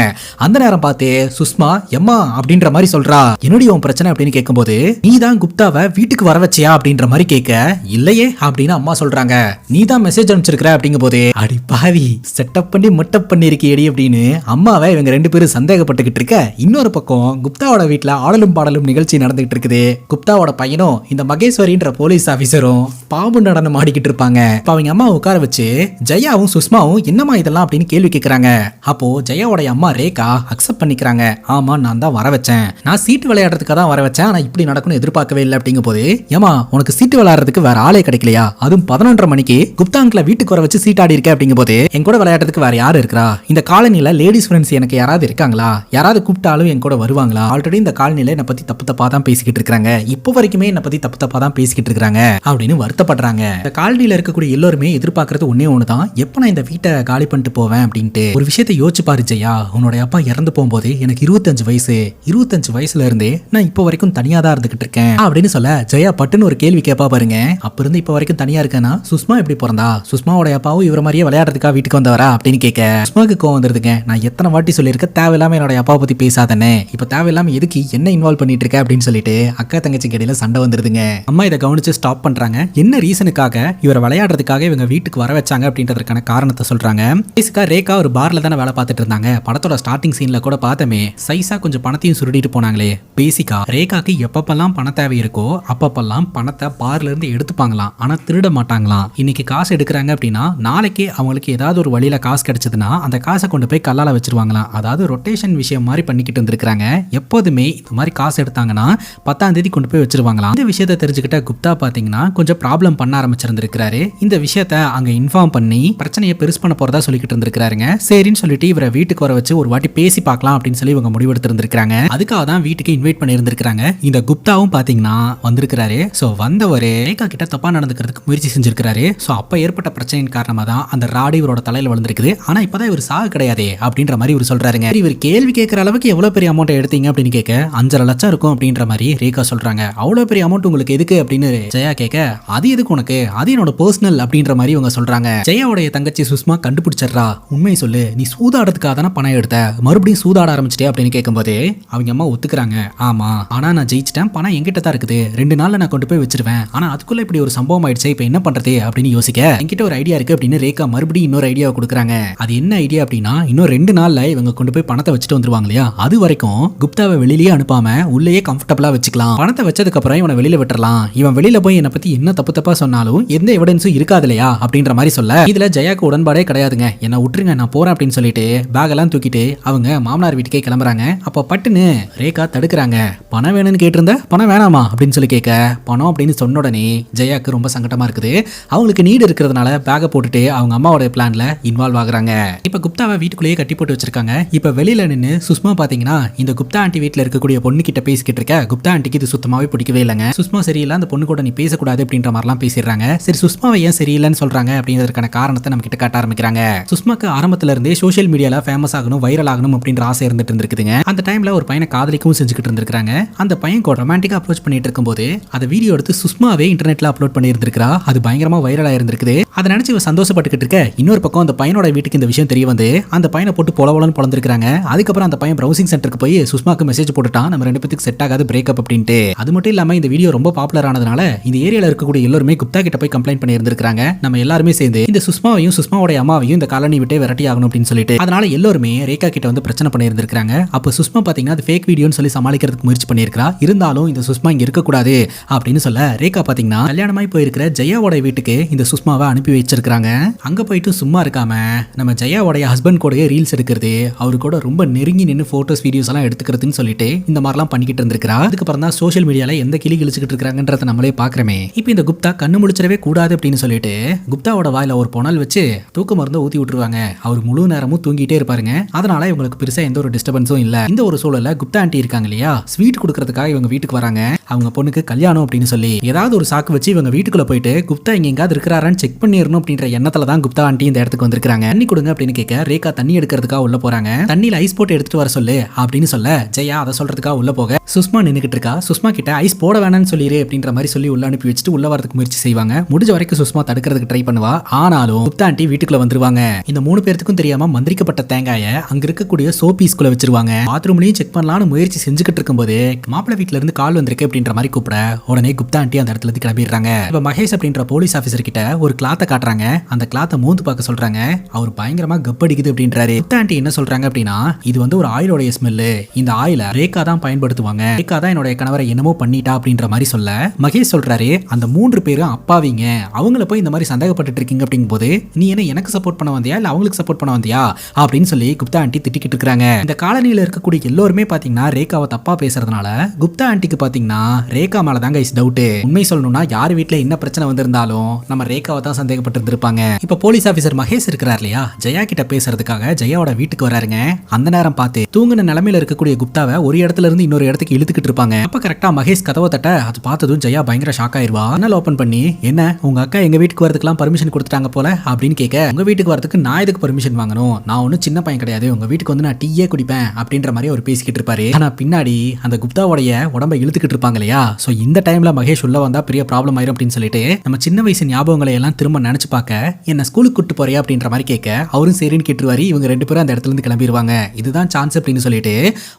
A: அந்த நேரம் பார்த்து சுஷ்மா எம்மா அப்படின்ற மாதிரி சொல்றா, என்னுடைய உன் பிரச்சனை அப்படின்னு கேட்கும்போது, நீ தான் குப்தாவை வீட்டுக்கு வர வச்சியா அப்படின்ற மாதிரி கேட்க, இல்லையே அப்படின்னு அம்மா சொல்றாங்க. நீ தான் மெசேஜ் அனுப்பிச்சிருக்கிற அப்படிங்கும் போது, அடி பாவி செட்டப் பண்ணி மட்டப் பண்ணிருக்கேடி அப்படின்னு அம்மாவை இவங்க 2 பேரும் சந்தேகப்பட்டுக்கிட்டு இருக்க, இன்னொரு பக்கம் குப்தாவோட வீட்டுல ஆடலும் பாடலும் நிகழ்ச்சி நடந்துகிட்டு இருக்குது. குப்தாவோட பையனும் இந்த மகேஸ்வரின்ற போலீஸ் ஆபீசரும் பாம்பு நடனம் ஆடிக்கிட்டு இருப்பாங்க. இப்ப அவங்க அம்மா உட்கார வச்சு ஜெயாவும் சுஷ்மாவும் என்னமா இதெல்லாம் அப்படின்னு கேள்வி கேட்கறாங்க. அப்போ ஜெயாவோட அம்மா ரேகா அக்செப்ட் பண்ணிக்கிறாங்க. ஆமா நான் தான் வர வச்சேன், நான் சீட்டு விளையாடுறதுக்காக தான் வர வச்சேன், ஆனா இப்படி நடக்கும்னு எதிர்பார்க்கவே இல்லை அப்படிங்கும் போது, ஏமா உனக்கு சீட்டு விளையாடுறதுக்கு வேற ஆளே கிடைக்கலையா, அதுவும் 11:30 மணிக்கு குப்தா அங்கிள வீட்டுக்கு வர வச்சு சீட் ஆடி இருக்க அப்படிங்கும் போது, என் கூட விளையாடுறதுக்கு வேற யாரு இருக்கா, இந்த காலனில லேடிஸ் ஃப்ரெண்ட்ஸ் எனக்கு யாராவது இருக்காங்களா, யாராவது கூப்பிட்டாலும் என் கூட வருவாங்களா, ஆல்ரெடி இந்த காலனில என்ன பத்தி தப்பு தப்பா தான் பேசிக்கிட்டு இருக்காங்க, இப்போ வரைக்குமே என்ன பத்தி தப்பு தப்பா தான் பேசிக்கிட்டு இருக்காங்க அப்படின்னு வருத்தப்படுறாங்க. இந்த காலனில இருக்கக்கூடிய எல்லாருமே எதிர்பார்க்கறது ஒன்னே ஒண்ணுதான், எப்ப நான் இந்த வீட்டை காலி பண்ணிட்டு போவேன் அப்படின்ட்டு. ஒரு விஷயத்தை யோசிச்சு பாரு ஜெயா, உன்னோட அப்பா இறந்து போகும்போது எனக்கு 25 வயசு, 25 வயசுல இருந்தே நான் இப்போ வரைக்கும் தனியா தான் இருந்துகிட்டு இருக்கேன் அப்படின்னு சொல்ல, ஜெயா பட்டுன்னு ஒரு கேள்வி கேட்பா பாருங்க. அப்ப இருந்து இப்ப வரைக்கும் தனியா இருக்கேன்னா சுஷ்மா எப்படி பிறந்தா, சுஷ்மாவோட அப்பாவும் இவர மாதிரியே விளையாடுறதுக்காக வீட்டுக்கு வந்தவரா அப்படின்னு கேட்க, சுஷ்மாவுக்கு கோவம் வந்துருதுங்க. நான் எத்தனை வாட்டி சொல்லியிருக்க தேவையில்லாம என்னோட அப்பாவை பத்தி பேசாதனே, இப்ப தேவையில்லாம எதுக்கு என்ன இன்வால்வ் பண்ணிட்டு இருக்க அப்படின்னு சொல்லிட்டு அக்கா தங்கச்சி இடையில சண்டை வந்துருதுங்க. அம்மா இதை கவனிச்சு ஸ்டாப் பண்றாங்க. என்ன ரீசனுக்காக இவரை விளையாடுறதுக்காக இவங்க வீட்டுக்கு வர வச்சாங்க அப்படின்றதுக்கான காரணத்தை சொல்றாங்க. பேசிக்கா ரேகா ஒரு பார்ல தானே வேலை பார்த்துட்டு இருந்தாங்க. படத்தோட ஸ்டார்டிங் சீன்ல கூட பார்த்தமே சைஸா கொஞ்சம் பணத்தையும் சுருட்டிட்டு போனாங்களே. பேசிக்கா ரேகாக்கு எப்பப்பெல்லாம் பண தேவை இருக்கோ அப்பப்பெல்லாம் பணத்தை பார்ல இருந்து எடுத்துப்பாங்களாம், ஆனா திருட மாட்டாங்களாம். இன்னைக்கு காசு எடுக்கிறாங்க அப்படின்னா நாளைக்கு அவங்களுக்கு ஏதாவது ஒரு வழியில காசு கிடைச்சதுன்னா அந்த காசை கொண்டு போய் கல்லால வச்சிருவாங்களாம், அதாவது ரொட்டேஷன் விஷயம் மாதிரி பண்ணிக்கிட்டு இருந்திருக்காங்க. எப்போதுமே இந்த மாதிரி காசு எடுத்தாங்கன்னா 10ஆம் தேதி கொண்டு போய் வச்சிருவாங்களாம். இந்த விஷயத்தை தெரிஞ்சுக்கிட்ட குப்தா பாத்தீங்கன்னா கொஞ்சம் ப்ராப்ளம் பண்ண ஆரம்பிச்சிருந்திருக்காரு. இந்த விஷயத்த அங்க இன்ஃபார்ம் பண்ணி பிரச்சனையை பெருசு பண்ண போறதா சொல்லிக்கிட்டு இருந்திருக்காருங்க. சரின்னு சொல்லிட்டு இவரை வீட்டுக்கு வர வச்சு ஒரு வாட்டி பேசி பார்க்கலாம் அப்படின்னு சொல்லி இவங்க முடிவெடுத்து இருந்திருக்காங்க. அதுக்காக தான் வீட்டுக்கு இன்வைட் பண்ணி இருந்திருக்காங்க. இந்த குப்தாவும் பாத்தீங்கன்னா வந்திருக்காரு. சோ வந்தவரு ரேகா கிட்ட தப்பா நடந்துக்கிறதுக்கு முயற்சி செஞ்சிருக்காரு. சோ அப்ப ஏற்பட்ட பிரச்சனையின் காரணமா தான் அந்த ராடு இவரோட தலையில விழுந்திருக்குது. ஆனா இப்பதான் இவர் சாக கிடையாதே அப்படின்ற மாதிரி இவர் சொல்றாருங்க. இவர் கேள்வி கேட்கிற அளவுக்கு எவ்வளவு பெரிய அமௌண்ட் எடுத்தீங்க அப்படின்னு கேட்க 5.5 லட்சம் இருக்கும் அப்படின்ற மாதிரி ரேகா சொல்றாங்க. அவ்வளவு பெரிய அமௌண்ட் உங்களுக்கு எதுக்கு அப்படின்னு ஜெயா கேட்க, அது எதுக்கு உனக்கு, அது என்னோட பர்சனல் அப்படின்ற மாதிரி இவங்க சொல்றாங்க. ஜெயாவுடைய தங்கச்சி சுஷ்மா கண்டுபிடிச்சிடுறா, உண்மை சொல்லு, நீ சூதாடுறதுக்காக தானே பணம் எடுத்த, மறுபடியும் சூதாட ஆரம்பிச்சிட்டே அப்படின்னு கேட்கும்போது அவங்க அம்மா ஒத்துக்கிறாங்க. ஆமா, ஆனா நான் ஜெயிச்சிட்டேன், பணம் என்கிட்ட தான் இருக்குது, 2 நாள்ல நான் கொண்டு போய் வச்சிருவேன். ஆனா அதுக்குள்ள இப்படி ஒரு சம்பவம் ஆயிடுச்சு, இப்ப என்ன பண்றது அப்படின்னு யோசிக்க என்கிட்ட ஒரு ஐடியா இருக்கு அப்படின்னு ரேகா மறுபடியும் இன்னொரு ஐடியா கொடுக்குறாங்க. அது என்ன ஐடியா அப்படின்னா, இன்னும் 2 நாள்ல இவங்க கொண்டு போய் பணத்தை வச்சுட்டு வந்துருவாங்க இல்லையா, அது வரைக்கும் குப்தாவை வெளியிலேயே அனுப்பாம உள்ளேயே கம்ஃபர்டபுளா வச்சுக்கலாம். பணத்தை வச்சதுக்கு அப்புறம் இவனை வெளியில விட்டுறலாம். இவன் வெளியில போய் என்னை பத்தி என்ன தப்பு தப்பா சொன்னாலும் எந்த எவிடன்ஸும் இருக்காது இல்லையா அப்படின்ற மாதிரி சொல்ல, இதுல ஜெயாக்கு உடன்பாடே கிடையாதுங்க, என்ன விட்டுருங்க, நான் போறேன் அப்படின்னு சொல்லிட்டு பேக் எல்லாம் தூக்கிட்டு அவங்க மாமனார் வீட்டுக்கே கிளம்புறாங்க. அப்ப பட்டுன்னு ரேகா தடுக்கிறாங்க. பணம் வேணும்னு கேட்டிருந்த, பணம் வேணாமா அப்படின்னு சொல்லி கேட்க, பணம் அப்படின்னு சொன்ன உடனே ஜெயாக்கு ரொம்ப சங்கடமா இருக்குது. அவங்களுக்கு நீடு இருக்கிறதுனால பேக்கை போட்டுட்டு அவங்க அம்மாவோட பிளான்ல இன்வால்வ் ஆகுறாங்க. இப்ப குப்தாவை வீட்டுக்குள்ளேயே கட்டி போட்டு வச்சிருக்காங்க. இப்ப வெளியில நின்று சுஷ்மா பாத்தீங்கன்னா இந்த குப்தா ஆண்டி வீட்டுல இருக்கக்கூடிய பொண்ணு கிட்ட பேசிக்கிட்டு இருக்க. குப்தா ஆண்டிக்கு இது சுத்தமாவே பிடிக்கவே இல்லைங்க. சுஷ்மா சரியில்லை, அந்த பொண்ணு கூட நீ பேசக்கூடாது அப்படின்ற மாதிரிலாம் பேசிடுறாங்க. சரி, சுஷ்மாவை ஏன் சரியில்லைன்னு சொல்றாங்க அப்படின்றதுக்கான காரணத்தை நம்ம கிட்ட காட்ட ஆரம்பிக்கிறாங்க. சுஷ்மாக்கு ஆரம்பத்துல இருந்தே சோஷியல் மீடியால ஃபேமஸ் ஆகணும், வைரல் ஆகணும் அப்படின்ற ஆசை இருந்துட்டு இருந்திருக்குதுங்க. அந்த டைம்ல ஒரு பையனை காதலிக்கவும் செஞ்சுக்கிட்டு இருந்திருக்காங்க. அந்த பையன் கூட ரொமான்டிக்கா அப்ரோச் பண்ணிட்டு இருக்கும்போது அந்த வீடியோ எடுத்து சுஷ்மாவே இன்டர்நெட்ல அப்லோட் பண்ணி இருந்திருக்கா. அது பயங்கரமா வைரல் ஆயிருந்திருக்குது. அதை நினைச்சு இவ சந்தோஷப்பட்டுக்கிட்டு இருக்க. இன்னொரு பக்கம் அந்த பையனோட வீட்டுக்கு இந்த விஷயம் தெரிய வந்து அந்த பையனை போட்டு பொலவலன்னு பொழந்திருக்காங்க. அதுக்கப்புறம் அந்த பையன் பிரவுசிங் சென்டருக்கு போய் சுஷ்மாக்கு மெசேஜ் போட்டுட்டான், நம்ம 2 பேருக்கு செட் ஆகாது, பிரேக்கப் அப்படின்ட்டு. அது மட்டும் இல்லாம இந்த வீடியோ ரொம்ப பாப்புலர் ஆனதுனால இந்த ஏரியால இருக்கக்கூடிய எல்லாருமே குப்தா கிட்ட போய் கம்ப்ளைண்ட் பண்ணி இருந்திருக்காங்க. நம்ம எல்லாருமே சேர்ந்து இந்த சுஷ்மாவையும் சுஷ்மாவோட அம்மாவையும் இந்த காலனி விட்டு விரட்டி ஆகணும் அப்படின்னு சொல்லிட்டு, அதனால எல்லாருமே ரேகா கிட்ட வந்து பிரச்சனை பண்ணி இருந்திருக்காங்க. அப்ப சுஷ்மா பாத்தீங்கன்னா அது ஃபேக் வீடியோன்னு சொல்லி சமாளிக்கிறதுக்கு முயற்சி பண்ணியிருக்கா. இருந்தாலும் இந்த சுஷ்மா இங்க இருக்கக்கூடாது அப்படின்னு சொல்ல ரேகா பாத்தீங்கன்னா கல்யாணமாய் போயிருக்கிற ஜெயாவோட வீட்டுக்கு இந்த சுஷ்மாவை அனுப்பி வச்சிருக்காங்க. அங்க போயிட்டு சும்மா இருக்காம நம்ம ஜெயாவோடைய ஹஸ்பண்ட் கூட ரீல்ஸ் எடுக்கிறது, அவரு கூட ரொம்ப நெருங்கி நின்று போட்டோஸ் வீடியோஸ் எல்லாம் எடுத்துக்கிறதுன்னு சொல்லிட்டு இந்த மாதிரிலாம் பண்ணிக்கிட்டு இருந்திருக்கா. அதுக்கப்புறம் தான் சோஷியல் மீடியால எந்த கிளி கிழிச்சுக்கிட்டு இருக்காங்கன்றத நம்மளே பாக்குறமே. இப்போ இந்த குப்தா கண்ணு முழிச்சிடவே கூடாது அப்படின்னு சொல்லிட்டு குப்தாவோட வாயில ஒரு புனல் வச்சு தூக்க மருந்து ஊத்தி விட்டுருவாங்க. அவர் முழு நேரமும் தூங்கிட்டே இருப்பாருங்க. அதனால இவங்களுக்கு பெருசா எந்த ஒரு டிஸ்டர்பன்ஸும் இல்ல. இந்த ஒரு சூழல்ல குப்தா ஆண்டி இருக்காங்க இல்லையா, ஸ்வீட் கொடுக்கறதுக்காக இவங்க வீட்டுக்கு வராங்க. அவங்க பொண்ணுக்கு கல்யாணம் அப்படின்னு சொல்லி ஏதாவது ஒரு சாக்கு வச்சு இவங்க வீட்டுக்குள்ள போயிட்டு குப்தா இங்க எங்காவது இருக்கிறாரான்னு செக் பண்ணிடணும் அப்படின்ற எண்ணத்துல தான் குப்தா ஆண்டி இந்த இடத்துக்கு வந்திருக்காங்க. தண்ணி கொடுங்க அப்படின்னு கேட்க ரேகா தண்ணி எடுக்கிறதுக்காக உள்ள போறாங்க. தண்ணியில ஐஸ் போட்டு எடுத்துட்டு வர சொல்லு அப்படின்னு சொல்ல ஜெயா அதை சொல்றதுக்காக உள்ள போக சுஷ்மா நின்னுக்கிட்டு இருக்கா. சுஷ்மா கிட்ட ஐஸ் போட வேணாம்னு சொல்லிரு அப்படின்ற மாதிரி சொல்லி உள்ள அனுப்பி வச்சுட்டு உள்ள வரதுக்கு முயற்சி செய்வாங்க. முடிஞ்ச வரைக்கும் சுஷ்மா தடுக்கிறதுக்கு ட்ரை பண்ணுவா. ஆனாலும் குப்தா ஆண்டி வீட்டுக்குள்ள வந்துருவாங்க. இந்த 3 பேருக்கும் தெரியாம மந்திரிக்கப்பட்ட தேங்காயை அங்க இருக்கக்கூடிய சோபீஸ்குள்ள வச்சிருவாங்க. பாத்ரூம்லயும் செக் பண்ணலாம்னு முயற்சி செஞ்சுக்கிட்டு இருக்கும்போது மாப்பிள்ளை வீட்டுல இருந்து கால் வந்திருக்கு அப்படின்ற மாதிரி கூப்பிட உடனே குப்தா ஆண்டி அந்த இடத்துல இருந்து கிளம்பிடுறாங்க. இப்ப மகேஷ் அப்படின்ற போலீஸ் ஆபீசர் கிட்ட ஒரு கிளாத்தை காட்டுறாங்க. அந்த கிளாத்தை மூந்து பார்க்க சொல்றாங்க. அவர் பயங்கரமா கப்படிக்குது அப்படின்றாரு. குப்தா ஆண்டி என்ன சொல்றாங்க அப்படின்னா, இது வந்து ஒரு ஆயிலோடைய ஸ்மெல்லு, இந்த ஆயில ரேகா தான் பயன்படுத்துவாங்க, ரேகா தான் என்னோட கணவரை என்னமோ பண்ணிட்டா அப்படின்ற மாதிரி சொல்ல மகேஷ் சொல்றாரு, அந்த 3 பேரும் அப்பாவிங்க, அவங்கள போய் இந்த மாதிரி சந்தேகப்பட்டு இருக்கீங்க அப்படிங்கும் போது நீ என்ன எனக்கு சப்போர்ட் பண்ண வந்தியா இல்ல அவங்களுக்கு சப்போர்ட் பண்ண வந்தியா அப்படின்னு சொல்லி குப்தா ஆண்டி திட்டிக்கிட்டு இருக்காங்க. இந்த காலனியில இருக்கக்கூடிய எல்லாருமே பாத்தீங்கன்னா ரேகாவை தப்பா பேசுறதுனால குப்தா ஆண்டிக்கு பாத்தீங்கன்னா ரேகா மேல தாங்க டவுட். உண்மை சொல்லணும்னா யார் வீட்டுல என்ன பிரச்சனை வந்திருந்தாலும் நம்ம ரேகாவை தான் சந்தேகப்பட்டு இருந்திருப்பாங்க. இப்ப போலீஸ் ஆபீசர் மகேஷ் இருக்கிறார் இல்லையா, ஜெயா கிட்ட பேசுறதுக்காக ஜெயாவோட வீட்டுக்கு வராருங்க. அந்த நேரம் பார்த்து தூங்குன நிலைமையில இருக்கக்கூடிய குப்தாவை ஒரு இடத்துல இருந்து இன்னொரு இடத்துக்கு இழுத்துக்கிட்டு இருப்பாங்க. அப்ப கரெக்டா மகேஷ் கதவை தட்ட அது பார்த்ததும் ஜெயா பயங்கர ஷாக் ஆயிருவா. ஜன்னல் ஓபன் பண்ணி, என்ன உங்க அக்கா எங்க வீட்டுக்கு வரதுக்கெல்லாம் பர்மிஷன் கொடுத்துட்டாங்க போல அப்படின்னு கேட்க, உங்க வீட்டுக்கு வரதுக்கு நான் எதுக்கு பர்மிஷன் வாங்கணும், நான் ஒன்னும் சின்ன பையன் கிடையாது, உங்க வீட்டுக்கு வந்து நான் டீயே குடிப்பேன் அப்படின்ற மாதிரி அவர் பேசிக்கிட்டு இருப்பாரு. ஆனா பின்னாடி அந்த குப்தாவோடைய உடம்பை இழுத்துக்கிட்டு இருப்பாங்க இல்லையா. சோ இந்த டைம்ல மகேஷ் உள்ள வந்தா பெரிய ப்ராப்ளம் ஆயிரும் அப்படின்னு சொல்லிட்டு நம்ம சின்ன வயசு ஞாபகங்களை எல்லாம் திரும்ப நினைச்சு பார்க்க, என்ன ஸ்கூலுக்கு கூட்டு போறியா அப்படின்ற மாதிரி கேட்க அவரும் சரின்னு கேட்டுருவாரு. இவங்க 2 பேரும் அந்த இடத்துல இருந்து கிளம்பிடுவாங்க. இதுதான் சான்ஸ் அப்படின்னு சொல்லிட்டு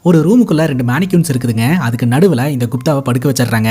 A: ஒரு ரூமுக்குள்ள 2 மேனிக்யூன்ஸ் இருக்குதுங்க. அதுக்கு நடுவுல இந்த குப்தாவை படுக்க வச்சிடுறாங்க.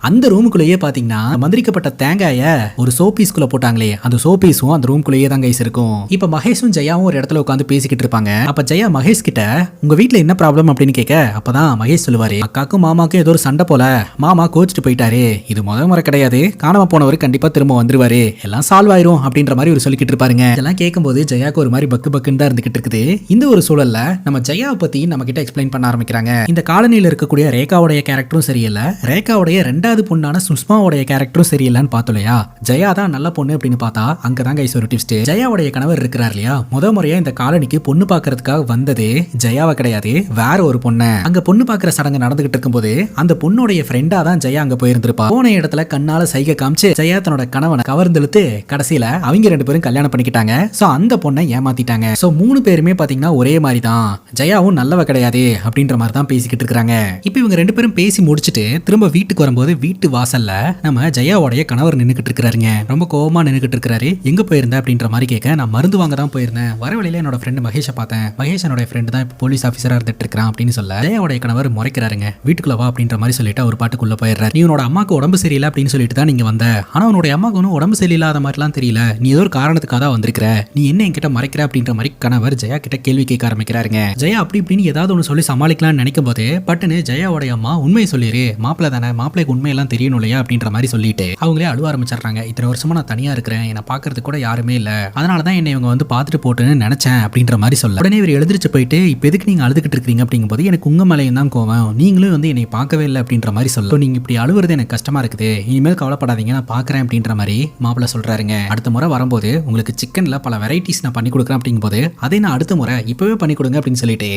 A: அந்த ரூமுக்குள்ளேயே பாத்தீங்கன்னா மந்திரிக்கப்பட்ட தேங்காய ஒரு சோபீஸ்குள்ள போட்டாங்களே, அந்த சோபீஸும் அந்த ரூமுக்குள்ளேயே தான் கைஸ் இருக்கும். இப்ப மகேஷும் ஜெயாவும் ஒரு இடத்துல உட்காந்து பேசிக்கிட்டு இருப்பாங்க. அப்ப ஜெயா மகேஷ் கிட்ட உங்க வீட்டுல என்ன ப்ராப்ளம் அப்படின்னு கேட்க, அப்பதான் மகேஷ் சொல்லுவாரு, அக்காக்கும் மாமாக்கும் ஏதோ ஒரு சண்டை போல, மாமா கோச்சிட்டு போயிட்டாரு, இது முறை கிடையாது, காணாம போனவர் கண்டிப்பா திரும்ப வந்துருவாரு, எல்லாம் சால்வ் ஆயிரும் அப்படின்ற மாதிரி ஒரு சொல்லிக்கிட்டு இருப்பாருங்க. இதெல்லாம் கேட்கும்போது ஜெயாக்கு ஒரு மாதிரி பக்கு பக்குன்னு தான் இருந்துகிட்டு இருக்குது. இந்த ஒரு சூழல்ல நம்ம ஜெயாவை பத்தி நம்ம கிட்ட எக்ஸ்பிளைன் பண்ண ஆரம்பிக்கிறாங்க. இந்த காலனியில் இருக்கக்கூடிய ரேகாவுடைய கேரக்டரும் சரியில்லை, ரேகாவுடைய ரெண்டாவது பொண்ணான சுஷ்மாவுடைய கேரக்டரும் சரியில்லைன்னு பார்த்தோம் இல்லையா. ஜெயா தான் நல்ல பொண்ணு அப்படின்னு பார்த்தா அங்கதான் கைஸ் ஒரு ட்விஸ்ட். ஜெயாவுடைய கணவர் இருக்கிறார் இல்லையா, முறையா இந்த காலனிக்கு பொண்ணு பாக்குறதுக்காக வந்தது ஜெயாவை கிடையாது, வேற ஒரு பொண்ணு. அங்க பொண்ணு பாக்குற சடங்கு நடந்துகிட்டு இருக்கும்போது அந்த பொண்ணுடைய ஃப்ரெண்டா தான் ஜெயா அங்க போயிருந்திருப்பா. போன இடத்துல கண்ணால சைகை காமிச்சு ஜெயா தன்னோட கணவனை கவர்ந்தெழுத்து கடைசியில அவங்க ரெண்டு பேரும் கல்யாணம் பண்ணிக்கிட்டாங்க. சோ அந்த பொண்ணை ஏமாத்திட்டாங்க. சோ 3 பேருமே பாத்தீங்கன்னா ஒரே மாதிரி தான், ஜெயாவும் நல்லவ கிடையாது அப்படின்ற மாதிரி தான் பேசிக்கிட்டு இருக்காங்க. இப்ப இவங்க 2 பேரும் பேசி முடிச்சுட்டு திரும்ப வீட்டுக்கு வரும்போது வீட்டு வாசல்ல நம்ம ஜெயாவுடைய கணவர் நின்னுக்கிட்டு இருக்காருங்க. ரொம்ப கோவமா நின்னுக்கிட்டு இருக்காரு. எங்க போயிருந்த அப்படின்ற மாதிரி கேட்க, நான் மருந்து வாங்க தான் போயிருந்தேன், வர வழியில என்னோட ஃப்ரெண்ட் மகேஷை பார்த்தேன், மகேஷ் என்னோட ஃப்ரெண்ட் தான் இப்போ போலீஸ் ஆஃபீஸரா இருந்துட்டு இருக்கான் அப்படின்னு சொல்ல ஜெயாவுடைய கணவர் முறைக்கிறாருங்க. வீட்டுக்குள்ள வா அப்படின்ற மாதிரி சொல்லிட்டு ஒரு பாட்டுக்குள்ள போயிடுறாரு. நீ உன்னோட அம்மாக்கு உடம்பு சரியில்லை அப்படின்னு சொல்லிட்டு தான் நீங்க வந்த, ஆனா உன்னோட அம்மாக்கு ஒன்றும் உடம்பு சரியில்லாத மாதிரிலாம் தெரியல, நீ ஏதோ ஒரு காரணத்துக்காக தான் வந்திருக்கிற, நீ என்ன என்கிட்ட மறைக்கிற அப்படின்ற மாதிரி கணவர் ஜெயா கிட்ட கேள்வி கேட்க ஆரம்பிக்கிறாருங்க. ஜெயா அப்படி இப்படின்னு ஏதாவது ஒன்று சொல்லி சமாளிக்கலாம்னு நினைக்கும் போது பட்டுன்னு ஜெயாவுடைய அம்மா உண்மையை சொல்லிரு, மாப்பிள்ள தானே, மாப்பிள்ளைக்கு உண்மையெல்லாம் தெரியணும் இல்லையா அப்படின்ற மாதிரி சொல்லிட்டு அவங்களே அழுவ ஆரம்பிச்சிடுறாங்க. இத்தனை வருஷமா நான் தனியா இருக்கிறேன், என்னை பாக்குறதுக்கு கூட யாருமே இல்ல, அதனாலதான் என்னை இவங்க வந்து பாத்துட்டு போட்டுன்னு நினைச்சேன் அப்படின்ற மாதிரி சொல்ல உடனே இவர் எழுந்திரிச்சு போயிட்டு, இப்ப எதுக்கு நீங்க அழுதுகிட்டு இருக்கீங்க அப்படிங்கும் போது எனக்கு உங்க மேலையும் தான் கோவம், நீங்களும் வந்து என்னை பார்க்கவே இல்லை அப்படின்ற மாதிரி சொல்ல, நீங்க இப்படி அழுவுறது எனக்கு கஷ்டமா இருக்குது, இனிமேல் கவலைப்படாதீங்க நான் பாக்குறேன் அப்படின்ற மாதிரி மாப்பிள்ள சொல்றாருங்க. அடுத்த முறை வரும்போது உங்களுக்கு சிக்கன்ல பல வெரைட்டிஸ் நான் பண்ணி கொடுக்குறேன் அப்படிங்கும் போது அதை நான் அடுத்த முறை இப்பவே பண்ணி கொடுங்க அப்படின்னு சொல்லிட்டு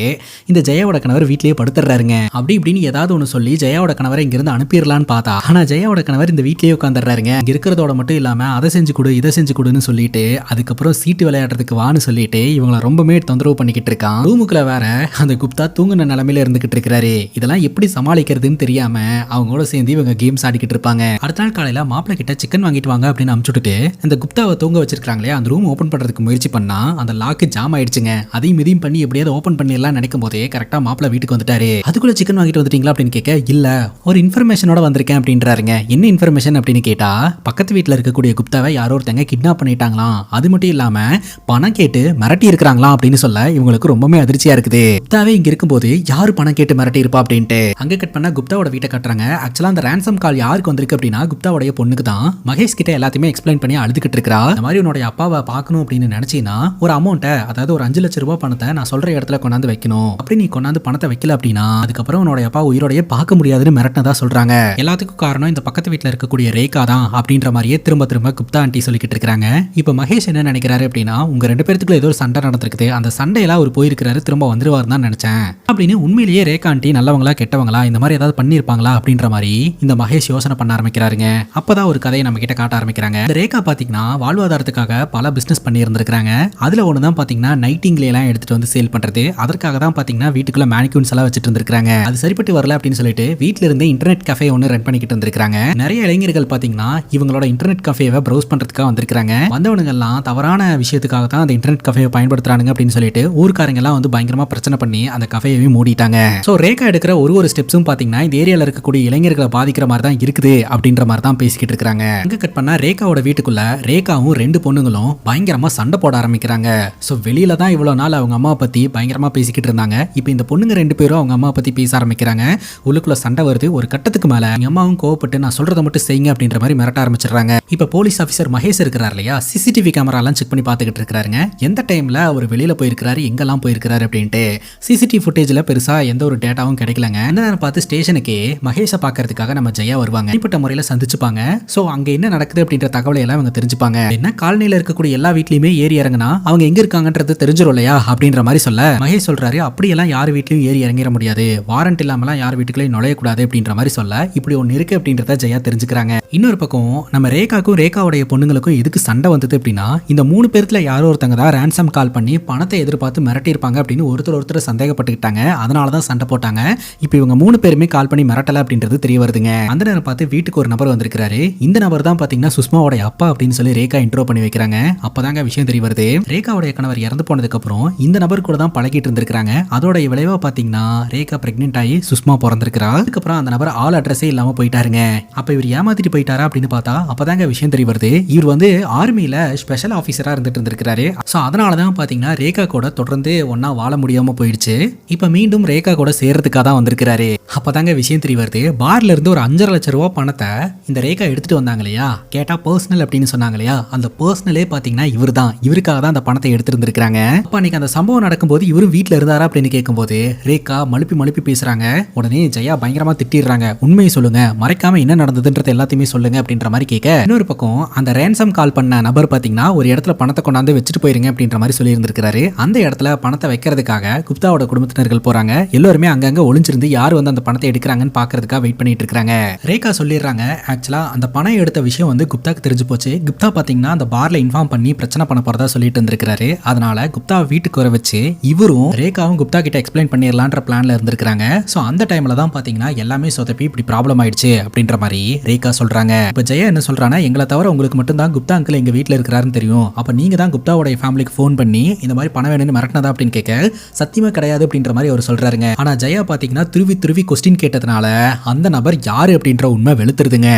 A: இந்த ஜெயாவோட கணவர் வீட்லயே படுத்துறாருங்க. அப்படி இப்படின்னு ஏதாவது ஒன்று சொல்லி ஜெயாவோட கணவரை இங்கிருந்து அனுப்பிடலான்னு பார்த்தா ஆனா ஜெயாவோட கணவர் இந்த வீட்லயே உட்காந்துறாருங்க. இங்க இருக்கிறதோட மட்டும் இல்லாம அதை செஞ்சு கொடு இதை செஞ்சு கொடுன்னு சொல்லிட்டு அதுக்கப்புறம் சீட்டு விளையாடுறதுக்கு வான்னு சொல்லிட்டு இவங்களை ரொம்பவே தொந்தரவு பண்ணிக்கிட்டு இருக்கான். ரூமுக்குள்ள வேற அந்த குப்தா தூங்குன நிலைமையில இருந்துகிட்டு இருக்கிறாரு. இதெல்லாம் எப்படி சமாளிக்கிறதுன்னு தெரியாம அவங்களோட சேர்ந்து இவங்க கேம்ஸ் ஆடிக்கிட்டு இருப்பாங்க. அடுத்த நாள் காலையில மாப்பிள்ள கிட்ட சிக்கன் வாங்கிட்டு வாங்க அப்படின்னு அனுப்பிச்சுட்டு அந்த குப்தாவை தூங்க வச்சிருக்காங்களே அந்த ரூம் ஓபன் பண்றதுக்கு முயற்சி பண்ணா அந்த லாக்கு ஜாம் ஆயிடுச்சுங்க. அதையும் மிதியும் பண்ணி எப்படியாவது ஓபன் பண்ணிடலாம் நினைக்கும் போதே கரெக்டா மாப்பிள்ள வீட்டுக்கு வந்துட்டாரு. அதுக்குள்ள சிக்கன் வாங்கிட்டு வந்துட்டீங்களா அப்படின்னு கேட்க, இல்ல ஒரு இன்ஃபர்மேஷனோட வந்திருக்கேன் அப்படின்றாருங்க. என்ன இன்ஃபர்மேஷன் அப்படின்னு கேட்டா, பக்கத்து வீட்டுல இருக்கக்கூடிய குப்தாவை யாரோ ஒருத்தங்க கிட்னாப் பண்ணிட்டாங்களாம், அது மட்டும் இல்லாம பணம் கேட்டு மிரட்டி இருக்கிறாங்களாம் அப்படின்னு சொல்ல இவங்களுக்கு ரொம்பவே அதிர்ச்சியா இருக்குது. குப்தாவே இங்க இருக்கும்போது யாரு பணம் கேட்டு மிரட்டி இருப்பா அப்படின்ட்டு அங்க கட் பண்ணா குப்தாவோட வீட்டை கட்டுறாங்க. ஆக்சுவலா அந்த ரேன்சம் கால் யாருக்கு வந்திருக்கு அப்படின்னா குப்தாவுடைய பொண்ணுக்கு தான். மகேஷ் கிட்ட எல்லாத்தையுமே எக்ஸ்பிளைன் பண்ணி அழுதுகிட்டு இருக்கா. இந்த மாதிரி உன்னோட அப்பாவை பார்க்கணும் அப்படின்னு நினைச்சீங்கன்னா ஒரு அமௌண்ட்டை, அதாவது ஒரு 5 லட்சம் ரூபாய் பணத்தை நான் சொல்ற இடத்துல கொண்டாந்து வைக்கணும், அப்படி நீ கொண்டாந்து பணத்தை வைக்கல அப்படின்னா அதுக்கப்புறம் உன்னோட அப்பா உயிரோடையே பார்க்க முடியாதுன்னு மிரட்டினதா சொல்றாங்க. எல்லாத்துக்கும் காரணம் இந்த பக்கத்து வீட்டுல இருக்கக்கூடிய ரேகா தான் அப்படின்ற மாதிரியே திரும்ப திரும்ப குப்தா ஆண்டி சொல்லிக்கிட்டு இருக்காங்க. இப்ப மகேஷ் என்ன நினைக்கிறாரு அப்படின்னா, உங்க 2 பேருக்குள்ள ஏதோ ஒரு சண்டை நடந்திருக்குது, அந்த சண்டையெல்லாம் அவர் போயிருக்கிறாரு, திரும்ப வந்துருவாரு தான் நினைச்சேன் அப்படின்னு. உண்மையிலேயே ரேகா ஆண்டி நல்லவங்களா கெட்டவங்களா, இந்த மாதிரி ஏதாவது பண்ணிருப்பாங்களா அப்படின்ற மாதிரி இந்த மகேஷ் யோசனை பண்ண ஆரம்பிக்கிறாருங்க. அப்பதான் ஒரு கதையை நம்ம கிட்ட காட்ட ஆரம்பிக்கிறாங்க. இந்த ரேகா பாத்தீங்கன்னா வாழ்வாதாரத்துக்காக பல பிசினஸ் பண்ணி இருந்திருக்காங்க. அதுல ஒண்ணுதான் பாத்தீங்கன்னா நைட்டிங்ல எல்லாம் எடுத்துட்டு வந்து சேல் பண்றது. அதற்காக தான் பாத்தீங்கன்னா வீட்டுக்குள்ள மேனிக்யூன்ஸ் எல்லாம் வச்சுட்டு இருந்திருக்காங்க. அது சரிப்பட்டு வரல அப்படின்னு சொல்லிட்டு வீட்டுல இருந்தே இன்டர்நெட் கஃபே ஒன்னு ரன் பண்ணிக்கிட்டு இருந்திருக்காங்க. நிறைய இளைஞர்கள் பாத்தீங்கன்னா இவங்களோட இன்டர்நெட் கஃபேவை ப்ரௌஸ் பண்றதுக்காக வந்திருக்காங்க. வந்தவனுங்க எல்லாம் தவறான விஷயத்துக்காக தான் அந்த இன்டர்நெட் கஃபேவை பயன்படுத்துறாங்க அப்படின்னு சொல்லிட்டு ஊர்க்காரங்க எல்லாம் வந்து பயங்கரமா பிரச்சனை பண்ணி அந்த கஃபேவை மூடிட்டாங்க. சோ ரேகா எடுக்கிற ஒரு ஸ்டெப்ஸும் பாத்தீங்கன்னா இந்த ஏரியால இருக்கக்கூடிய இளைஞர்களை பாதிக்கிற மாதிரி தான் இருக்குது அப்படின்ற மாதிரி தான் பேசிக்கிட்டு இருக்காங்க. அங்க கட் பண்ணா ரேகாவோட வீட்டுக்குள்ள ரேகாவும் 2 பொண்ணுங்களும் பயங்கரமா சண்டை போட ஆரம்பிக்கிறாங்க. சோ வெளியில தான் இவ்வளவு நாள் அவங்க அம்மா பத்தி பயங்கரமா பேசிக்கிட்டு இருந்தாங்க. இப்போ இந்த பொண்ணுங்க 2 பேரும் அவங்க அம்மா பத்தி பேச ஆரம்பிக்கிறாங்க. உள்ளுக்குள்ள சண்டை வருது. ஒரு கட்டத்துக்கு மேல எங்க அம்மாவும் கோவப்பட்டு நான் சொல்றதை மட்டும் செய்யுங்க அப்படின்ற மாதிரி மிரட்ட ஆரம்பிச்சிடுறாங்க. இப்ப போலீஸ் ஆபீசர் மகேஷ் இருக்கிறார் இல்லையா, சிசிடிவி கேமரா எல்லாம் செக் பண்ணி பாத்துக்கிட்டு இருக்காருங்க. எந்த டைம்ல அவர் வெளியில போயிருக்காரு, எங்கெல்லாம் போயிருக்காரு அப்படின்ட்டு. சிசிடிவி ஃபுட்டேஜ்ல பெருசா எந்த ஒரு டேட்டாவும் கிடைக்கலங்க. அந்த நேரம் பார்த்து ஸ்டேஷனுக்கு மகேஷை பாக்குறதுக்காக நம்ம ஜெயா வருவாங்க. தனிப்பட்ட முறையில சந்திச்சுப்பாங்க. சோ அங்க என்ன நடக்குது அப்படின்ற தகவலை எல்லாம் அவங்க தெரிஞ்சுப்பாங்க. என்ன காலனியில இருக்கக்கூடிய எல்லா வீட்லயுமே ஏறி இறங்கினா அவங்க எங்க இருக்காங்கன்றது தெரிஞ்சிரும் இல்லையா அப்படின்ற மாதிரி சொல்ல மகேஷ் சொல்றாரு, அப்படியெல்லாம் யார் வீட்லயும் ஏறி இறங்கிட முடியாது, வாரண்ட் இல்லாமலாம் யார் வீட்டுக்குள்ளேயும் நுழையக்கூடாது அப்படின்ற மாதிரி சொல்ல இப்படி ஒன்னு இருக்கு அப்படின்றத ஜெயா தெரிஞ்சுக்கிறாங்க. இன்னொரு பக்கம் நம்ம ரேகாக்கும் ரேகாவுடைய பொண்ணுங்களுக்கும் எதுக்கு சண்டை வந்தது அப்படின்னா, இந்த 3 பேர்த்துல யாரோ ஒருத்தங்க தான் ரேன்சம் கால் பண்ணி பணத்தை எதிர்பார்த்து மிரட்டி இருப்பாங்க அப்படின்னு ஒருத்தர் சந்தேகப்பட்டுக்கிட்டாங்க. அதனாலதான் சண்டை போட்டாங்க. இப்போ இவங்க 3 பேருமே கால் பண்ணி மிரட்டல அப்படின்றது தெரிய வருதுங்க. அந்த நேரம் பார்த்து வீட்டுக்கு ஒரு நபர் வந்திருக்காரு. இந்த நபர் தான் பாத்தீங்கன்னா சுஷ்மாவோட அப்பா அப்படின்னு சொல்லி ரேகா இன்ட்ரோ பண்ணி வைக்கிறாங்க. அப்பதாங்க விஷயம் தெரிய வருது. ரேகாவுடைய கணவர் இறந்து போனதுக்கு அப்புறம் இந்த நபர் கூட தான் பழகிட்டு இருந்திருக்காங்க. அதோட விளைவா பாத்தீங்கன்னா ரேகா பிரெக்னென்ட் ஆகி சுஷ்மா பிறந்திருக்கிறா. அதுக்கப்புறம் அந்த நபர் ஆல் அட்ரஸே இல்லாம போயிட்டாருங்க. அப்ப இவர் ஏமாத்திட்டு போயிட்டாரா அப்படின்னு பார்த்தா அப்பதாங்க விஷயம் தெரிய வருது. இவர் வந்து ஆர்மியில ஸ்பெஷல் ஆபீசரா இருந்துட்டு இருந்திருக்காரு. சோ அதனாலதான் பாத்தீங்கன்னா ரேகா கூட தொடர்ந்து ஒன்னா வாழ முடியாம போயிடுச்சு. இப்ப மீண்டும் ரேகா கூட சேர்றதுக்காக தான் வந்திருக்காரு. அப்பதாங்க விஷயம் தெரிய வருது. பார்ல இருந்து ஒரு 5.5 லட்சம் ரூபாய் பணத்தை இந்த ரேகா எடுத்துட்டு வந்தாங்க இல்லையா, கேட்டா பர்சனல் அப்படின்னு சொன்னாங்க இல்லையா, அந்த பர்சனலே பாத்தீங்கன்னா இவருக்காக தான் அந்த பணத்தை எடுத்திருந்திருக்காங்க. அப்ப அன்னைக்கு அந்த சம்பவம் நடக்கும்போது இவரும் வீட்டுல இருந்தாரா அப்படின்னு கேட்கும்போது ரேகா மழுப்பி பேசுறாங்க. உடனே ஜெயா பயங்கரமா திட்டிடுறாங்க. உண்மையை சொல்லுங்க, மறைக்காம என்ன நடந்ததுன்றது எல்லாத்தையுமே சொல்லுங்க அப்படின்ற மாதிரி கேட்க, இன்னொரு பக்கம் அந்த ரேன்சம் கால் பண்ண நபர் பாத்தீங்கன்னா ஒரு இடத்துல பணத்தை கொண்டாந்து வச்சுட்டு போயிருங்க அப்படின்ற மாதிரி சொல்லி இருந்திருக்காரு. அந்த இடத்துல பணத்தை வைக்கிறதுக்காக குப்தாவோட குடும்பத்தினர்கள் போறாங்க. எல்லாருமே அங்கங்க ஒளிஞ்சிருந்து யார் வந்து அந்த பணத்தை எடுக்கிறாங்கன்னு பாக்குறதுக்காக வெயிட் பண்ணிட்டு இருக்காங்க. ரேகா சொல்லிடுறாங்க, ஆக்சுவலா அந்த பணம் எடுத்த விஷயம் வந்து குப்தாக்கு தெரிஞ்சு போச்சு. குப்தா பாத்தீங்கன்னா அந்த பார்ல இன்ஃபார்ம் பண்ணி பிரச்சனை பண்ண போறதா சொல்லிட்டு இருந்திருக்காரு. அதனால குப்தாவை வீட்டுக்கு வர வச்சு இவரும் ரேகாவும் குப்தா கிட்ட எக்ஸ்பிளைன் பண்ணிடலான்ற பிளான்ல இருந்திருக்காங்க. சோ அந்த டைம்ல தான் பாத்தீங்கன்னா எல்லாமே சொதப்பி இப்படி ப்ராப்ளம் ஆயிடுச்சு அப்படின்ற மாதிரி ரேகா சொல்றாங்க. இப்ப ஜெயா என்ன சொல்றானா, எங்களை தவிர உங்களுக்கு மட்டும் தான் குப்தா அங்கிள் எங்க வீட்டுல இருக்கிறாருன்னு தெரியும். அப்ப நீங்க தான் குப்தாவோட ஃபேமிலிக்கு ஃபோன் பண்ணி இந்த மாதிரி பணம் வேணும்னு மிரட்டினதா அப்படின்னு கேட்க, சத்தியமா கிடையாது அப்படின்ற மாதிரி அவர் சொல்றாருங்க. ஆனா ஜெயா பாத்தீங்கன்னா துருவி கொஸ்டின் கேட்டதுனால அந்த நபர் யாரு அப்படின்ற உண்மை வெளுத்துருதுங்க.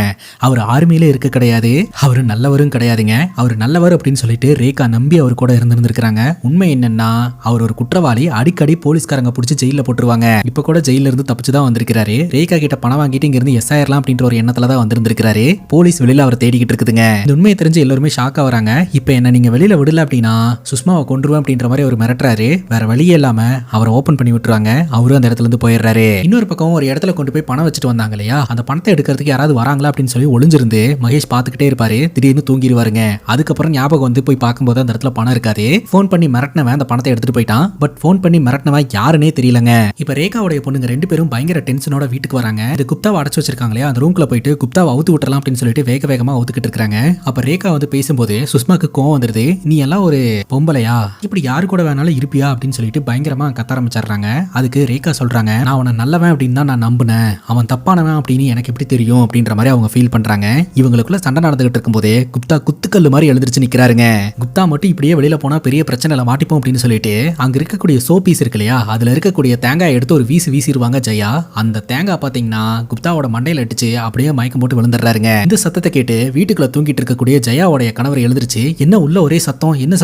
A: அவர் ஆர்மியில இருக்க கிடையாது, அவர் நல்லவரும் கிடையாதுங்க. அவர் நல்லவர் அப்படின்னு சொல்லிட்டு ரேகா நம்பி அவர் கூட இருந்திருக்காங்க. உண்மை என்னன்னா அவர் ஒரு குற்றவாளி, அடிக்கடி போலீஸ்காரங்க பிடிச்சி ஜெயில போட்டுருவாங்க. இப்ப கூட ஜெயில இருந்து தப்பிச்சுதான் வந்திருக்காரு. ரேகா கிட்ட பணம் வாங்கிட்டு இங்க இருந்து எஸ் ஆயிரலாம் அப்படின்ற ஒரு எண்ணத்துல தான் வந்திருக்காரு. போலீஸ் வெளியில அவர் தேடிக்கிட்டு இருக்குதுங்க. இந்த உண்மையை தெரிஞ்சு எல்லாருமே ஷாக் ஆகுறாங்க. இப்ப என்ன நீங்க வெளியில விடல அப்படின்னா சுஷ்மாவை கொன்றுவேன் அப்படின்ற மாதிரி அவர் மிரட்டுறாரு. வேற வழியே இல்லாம அவரை ஓபன் பண்ணி விட்டுறாங்க. அவரும் அந்த இடத்துல இருந்து போயிடுறாரு. இன்னொரு பக்கம் ஒரு இடத்துல கொண்டு போய் பணம் வச்சுட்டு வந்தாங்க இல்லையா, அந்த பணத்தை எடுக்கிறதுக்கு யாராவது வராங்களா அப்படின்னு சொல்லி ஒளிஞ்சிருந்து மகேஷ் பாத்துக்கிட்டே இருப்பாரு. திடீர்னு தூங்கிடுவாருங்க. அதுக்கப்புறம் ஞாபகம் வந்து போய் பார்க்கும்போது அந்த இடத்துல பணம் இருக்காது. போன் பண்ணி மிரட்டினவன் அந்த பணத்தை எடுத்துட்டு போயிட்டான். பட் போன் பண்ணி மிரட்டினவன் யாருன்னே தெரியலங்க. இப்ப ரேகாவுடைய பொண்ணுங்க 2 பேரும் பயங்கர டென்ஷனோட வீட்டுக்கு வராங்க. இது குப்தாவை அடைச்சு வச்சிருக்காங்க இல்லையா, அந்த ரூம்குள்ள போயிட்டு குப்தாவை அவுத்து விட்டுறலாம் அப்படின்னு சொல்லிட்டு வேகமா அவுத்துக்கிட்டு இருக்காங்க. அப்ப ரேகா வந்து பேசும்போது சுஷ்மாக்கு கோவம் வந்துருது. நீ எல்லாம் ஒரு பொம்பளையா, இப்படி யாரு கூட வேணாலும் இருப்பியா அப்படின்னு சொல்லிட்டு பயங்கரமா கத்த ஆரம்பிச்சிடுறாங்க. அதுக்கு ரேகா சொல்றாங்க, நான் அவனை நல்லவன் அப்படின்னு தான் நான் நம்பினேன், அவன் தப்பானவன் அப்படின்னு எனக்கு எப்படி தெரியும் அப்படின்ற மாதிரி அவங்க ஃபீல் பண்றாங்க. இவங்களுக்குள்ள சண்டை நடந்துகிட்டு இருக்கும்போதே குப்தா குத்துக்கல்லு மாதிரி எழுந்திருச்சு நிக்கிறாருங்க. குப்தா மட்டும் இப்படியே வெளியில போனா பெரிய பிரச்சனைல மாட்டிப்போம் அப்படின்னு சொல்லிட்டு அங்க இருக்கக்கூடிய சோபீஸ் இருக்கு இல்லையா, அதுல இருக்கக்கூடிய தேங்காய் எடுத்து ஒரு வீசிடுவாங்க ஜெயா. அந்த தேங்காய் பாத்தீங்கன்னா குப்தாவோட மண்டையில அடிச்சு அப்படியே மயக்கம் போட்டு விழுந்துடுறாருங்க. இந்த சத்தத்தை கேட்டு வீட்டுக்குள்ள தூங்கிட்டு இருக்கக்கூடிய ஜெயாவோட கணவர் எழுந்திருச்சு, என்ன உள்ள ஒரே சத்தம், என்ன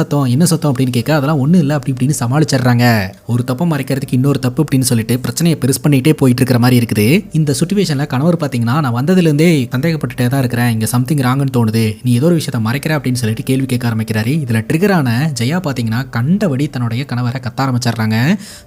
A: சத்தம் அப்படின்னு கேட்க, அதெல்லாம் ஒண்ணு இல்ல அப்படி இப்படின்னு சமாளிச்சிடுறாங்க. ஒரு தப்பு மறைக்கிறதுக்கு இன்னொரு தப்பு அப்படின்னு சொல்லிட்டு பிரச்சனையை பெருசு பண்ணிட்டே போயிட்டு இருக்கிற மாதிரி இருக்குது. இந்த சிச்சுவேஷன்ல கணவர் பாத்தீங்கன்னா, நான் வந்ததுல இருந்தே சந்தேகப்பட்டுட்டே தான் இருக்கிறேன், இங்க சம்திங் ராங்னு தோணுது, நீ ஏதோ ஒரு விஷயத்தை மறைக்கிற அப்படின்னு சொல்லிட்டு கேள்வி கேட்க ஆரம்பிக்கிறாரு. இதுல ட்ரிகரான ஜெயா பாத்தீங்கன்னா கண்டபடி தன்னுடைய கணவரை கத்த ஆரம்பிச்சிடுறாங்க.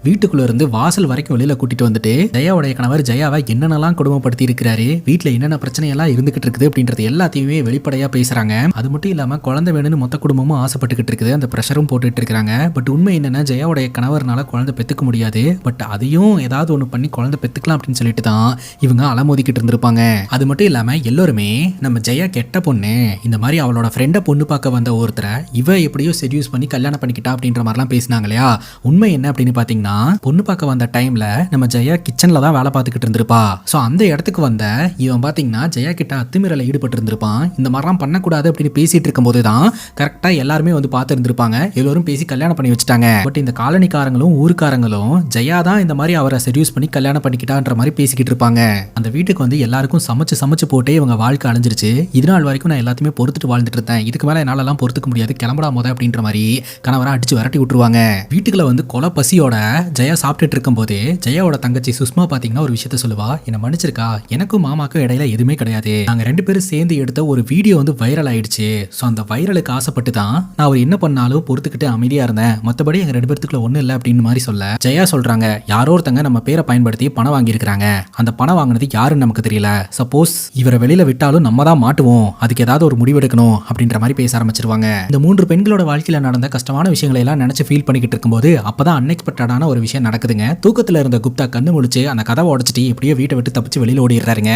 A: வீட்டுக்குள்ள இருந்து வாசல் வரைக்கும் வெளியில கூட்டிட்டு வந்துட்டு ஜெயாவுடைய கணவர் ஜெயாவை என்னென்னலாம் கொடுமைப்படுத்தி இருக்கிறாரு, வீட்டுல என்னென்ன பிரச்சனையெல்லாம் இருந்துகிட்டு இருக்குது அப்படின்றது எல்லாத்தையுமே வெளிப்படையா பேசுறாங்க. அது மட்டும் இல்லாம குழந்தை வேணும்னு மொத்த குடும்பமும் ஆசைப்பட்டுக்கிட்டு இருக்குது, அந்த பிரஷரும் போட்டுட்டு இருக்காங்க. பட் உண்மை என்னன்னா ஜெயாவுடைய கணவர்னால குழந்தை பெத்துக்க முடியாது. பட் அதையும் ஏதாவது ஒண்ணு பண்ணி குழந்தை பெத்துக்கலாம் அப்படின்னு சொல்லிட்டு தான் இவங்க அலமோதிக்கிட்டு இருந்திருப்பாங்க. அது மட்டும் இல்லாம எல்லாருமே நம்ம ஜெயா கெட்ட பொண்ணு, இந்த மாதிரி அவளோட ஃப்ரெண்டை பொண்ணு பார்க்க வந்த ஒருத்தரை இவ எப்படியோ செடியூஸ் பண்ணி கல்யாணம் பண்ணிக்கிட்டா அப்படின்ற மாதிரிலாம் பேசினாங்க இல்லையா. உண்மை என்ன அப்படின்னு பாத்தீங்கன்னா, பொண்ணு பார்க்க வந்த டைம்ல நம்ம ஜெயா கிச்சன்ல தான் வேலை பார்த்துக்கிட்டு இருந்திருப்பா. சோ அந்த இடத்துக்கு வந்த இவன் பாத்தீங்கன்னா ஜெயா கிட்ட அத்துமீறல ஈடுபட்டு இருந்திருப்பான். இந்த மாதிரிலாம் பண்ணக்கூடாது அப்படின்னு பேசிட்டு இருக்கும் போதுதான் கரெக்டா எல்லாருமே வந்து பார்த்து இருந்திருப்பாங்க. எல்லாரும் பேசி கல்யாணம் பண்ணி வச்சுட்டாங்க. பட் இந்த காலனிக்காரங்களும் ஊருக்காரங்களும் ஜெயா தான் இந்த மாதிரி அவரை செடியூஸ் பண்ணி கல்யாணம் பண்ணிக்கிட்டான்ற மாதிரி பேசிக்கிட்டு இருப்பாங்க. அந்த வீட்டுக்கு வந்து எல்லாருக்கும் சமைச்சு போட்டே இவங்க வாழ்க்கை அழிஞ்சிருச்சு. இது நாள் வரைக்கும் நான் எல்லாத்தையுமே பொறுத்துட்டு வாழ்ந்துட்டு இருந்தேன், இதுக்கு மேல என்னால எல்லாம் பொறுத்துக்க முடியாது, கிளம்படா போத அப்படின்ற மாதிரி கணவரை அடிச்சு விரட்டி விட்டுருவாங்க. வீட்டுக்குள்ள வந்து கொலை பசியோட ஜெயா சாப்பிட்டுட்டு இருக்கும் போது ஜெயாவோட தங்கச்சி சுஷ்மா பாத்தீங்கன்னா ஒரு விஷயத்த சொல்லுவா, என்ன மன்னிச்சிருக்கா, எனக்கும் மாமாக்கும் இடையில எதுவுமே கிடையாது, நாங்க 2 பேரும் சேர்ந்து எடுத்த ஒரு வீடியோ வந்து வைரல் ஆயிடுச்சு. சோ அந்த வைரலுக்கு ஆசைப்பட்டு தான் நான் அவர் என்ன பண்ணாலும் பொறுத்துக்கிட்டு அமைதியா இருந்தேன், மத்தபடி எங்க 2 பேருக்குள்ள ஒண்ணு இல்ல அப்படின்னு மாதிரி சொல்ல ஜெயா சொல்றாங்க, யாரோ ஒருத்தங்க நம்ம பேரை பயன்படுத்தி பணம் வாங்கி இருக்காங்க, அந்த பணம் வாங்கினது யாருன்னு நமக்கு தெரியல, சப்போஸ் இவரை வெளியில விட்டாலும் நம்ம தான் மாட்டுவோம், அதுக்கு ஏதாவது ஒரு முடிவெடுக்கணும் அப்படின்ற மாதிரி பேச ஆரம்பிச்சிருவாங்க. இந்த 3 பெண்களோட வாழ்க்கையில நடந்த கஷ்டமான விஷயங்களை எல்லாம் நினைச்சு ஃபீல் பண்ணிக்கிட்டு இருக்கும்போது அப்பதான் அன்எக்ஸ்பெக்டடான ஒரு விஷயம் நடக்குதுங்க. தூக்கத்துல இருந்த குப்தா கண்ணு முழிச்சு அந்த கதவை உடைச்சிட்டு எப்படியோ வீட்டை விட்டு தப்பிச்சு வெளியில ஓடிடுறாருங்க.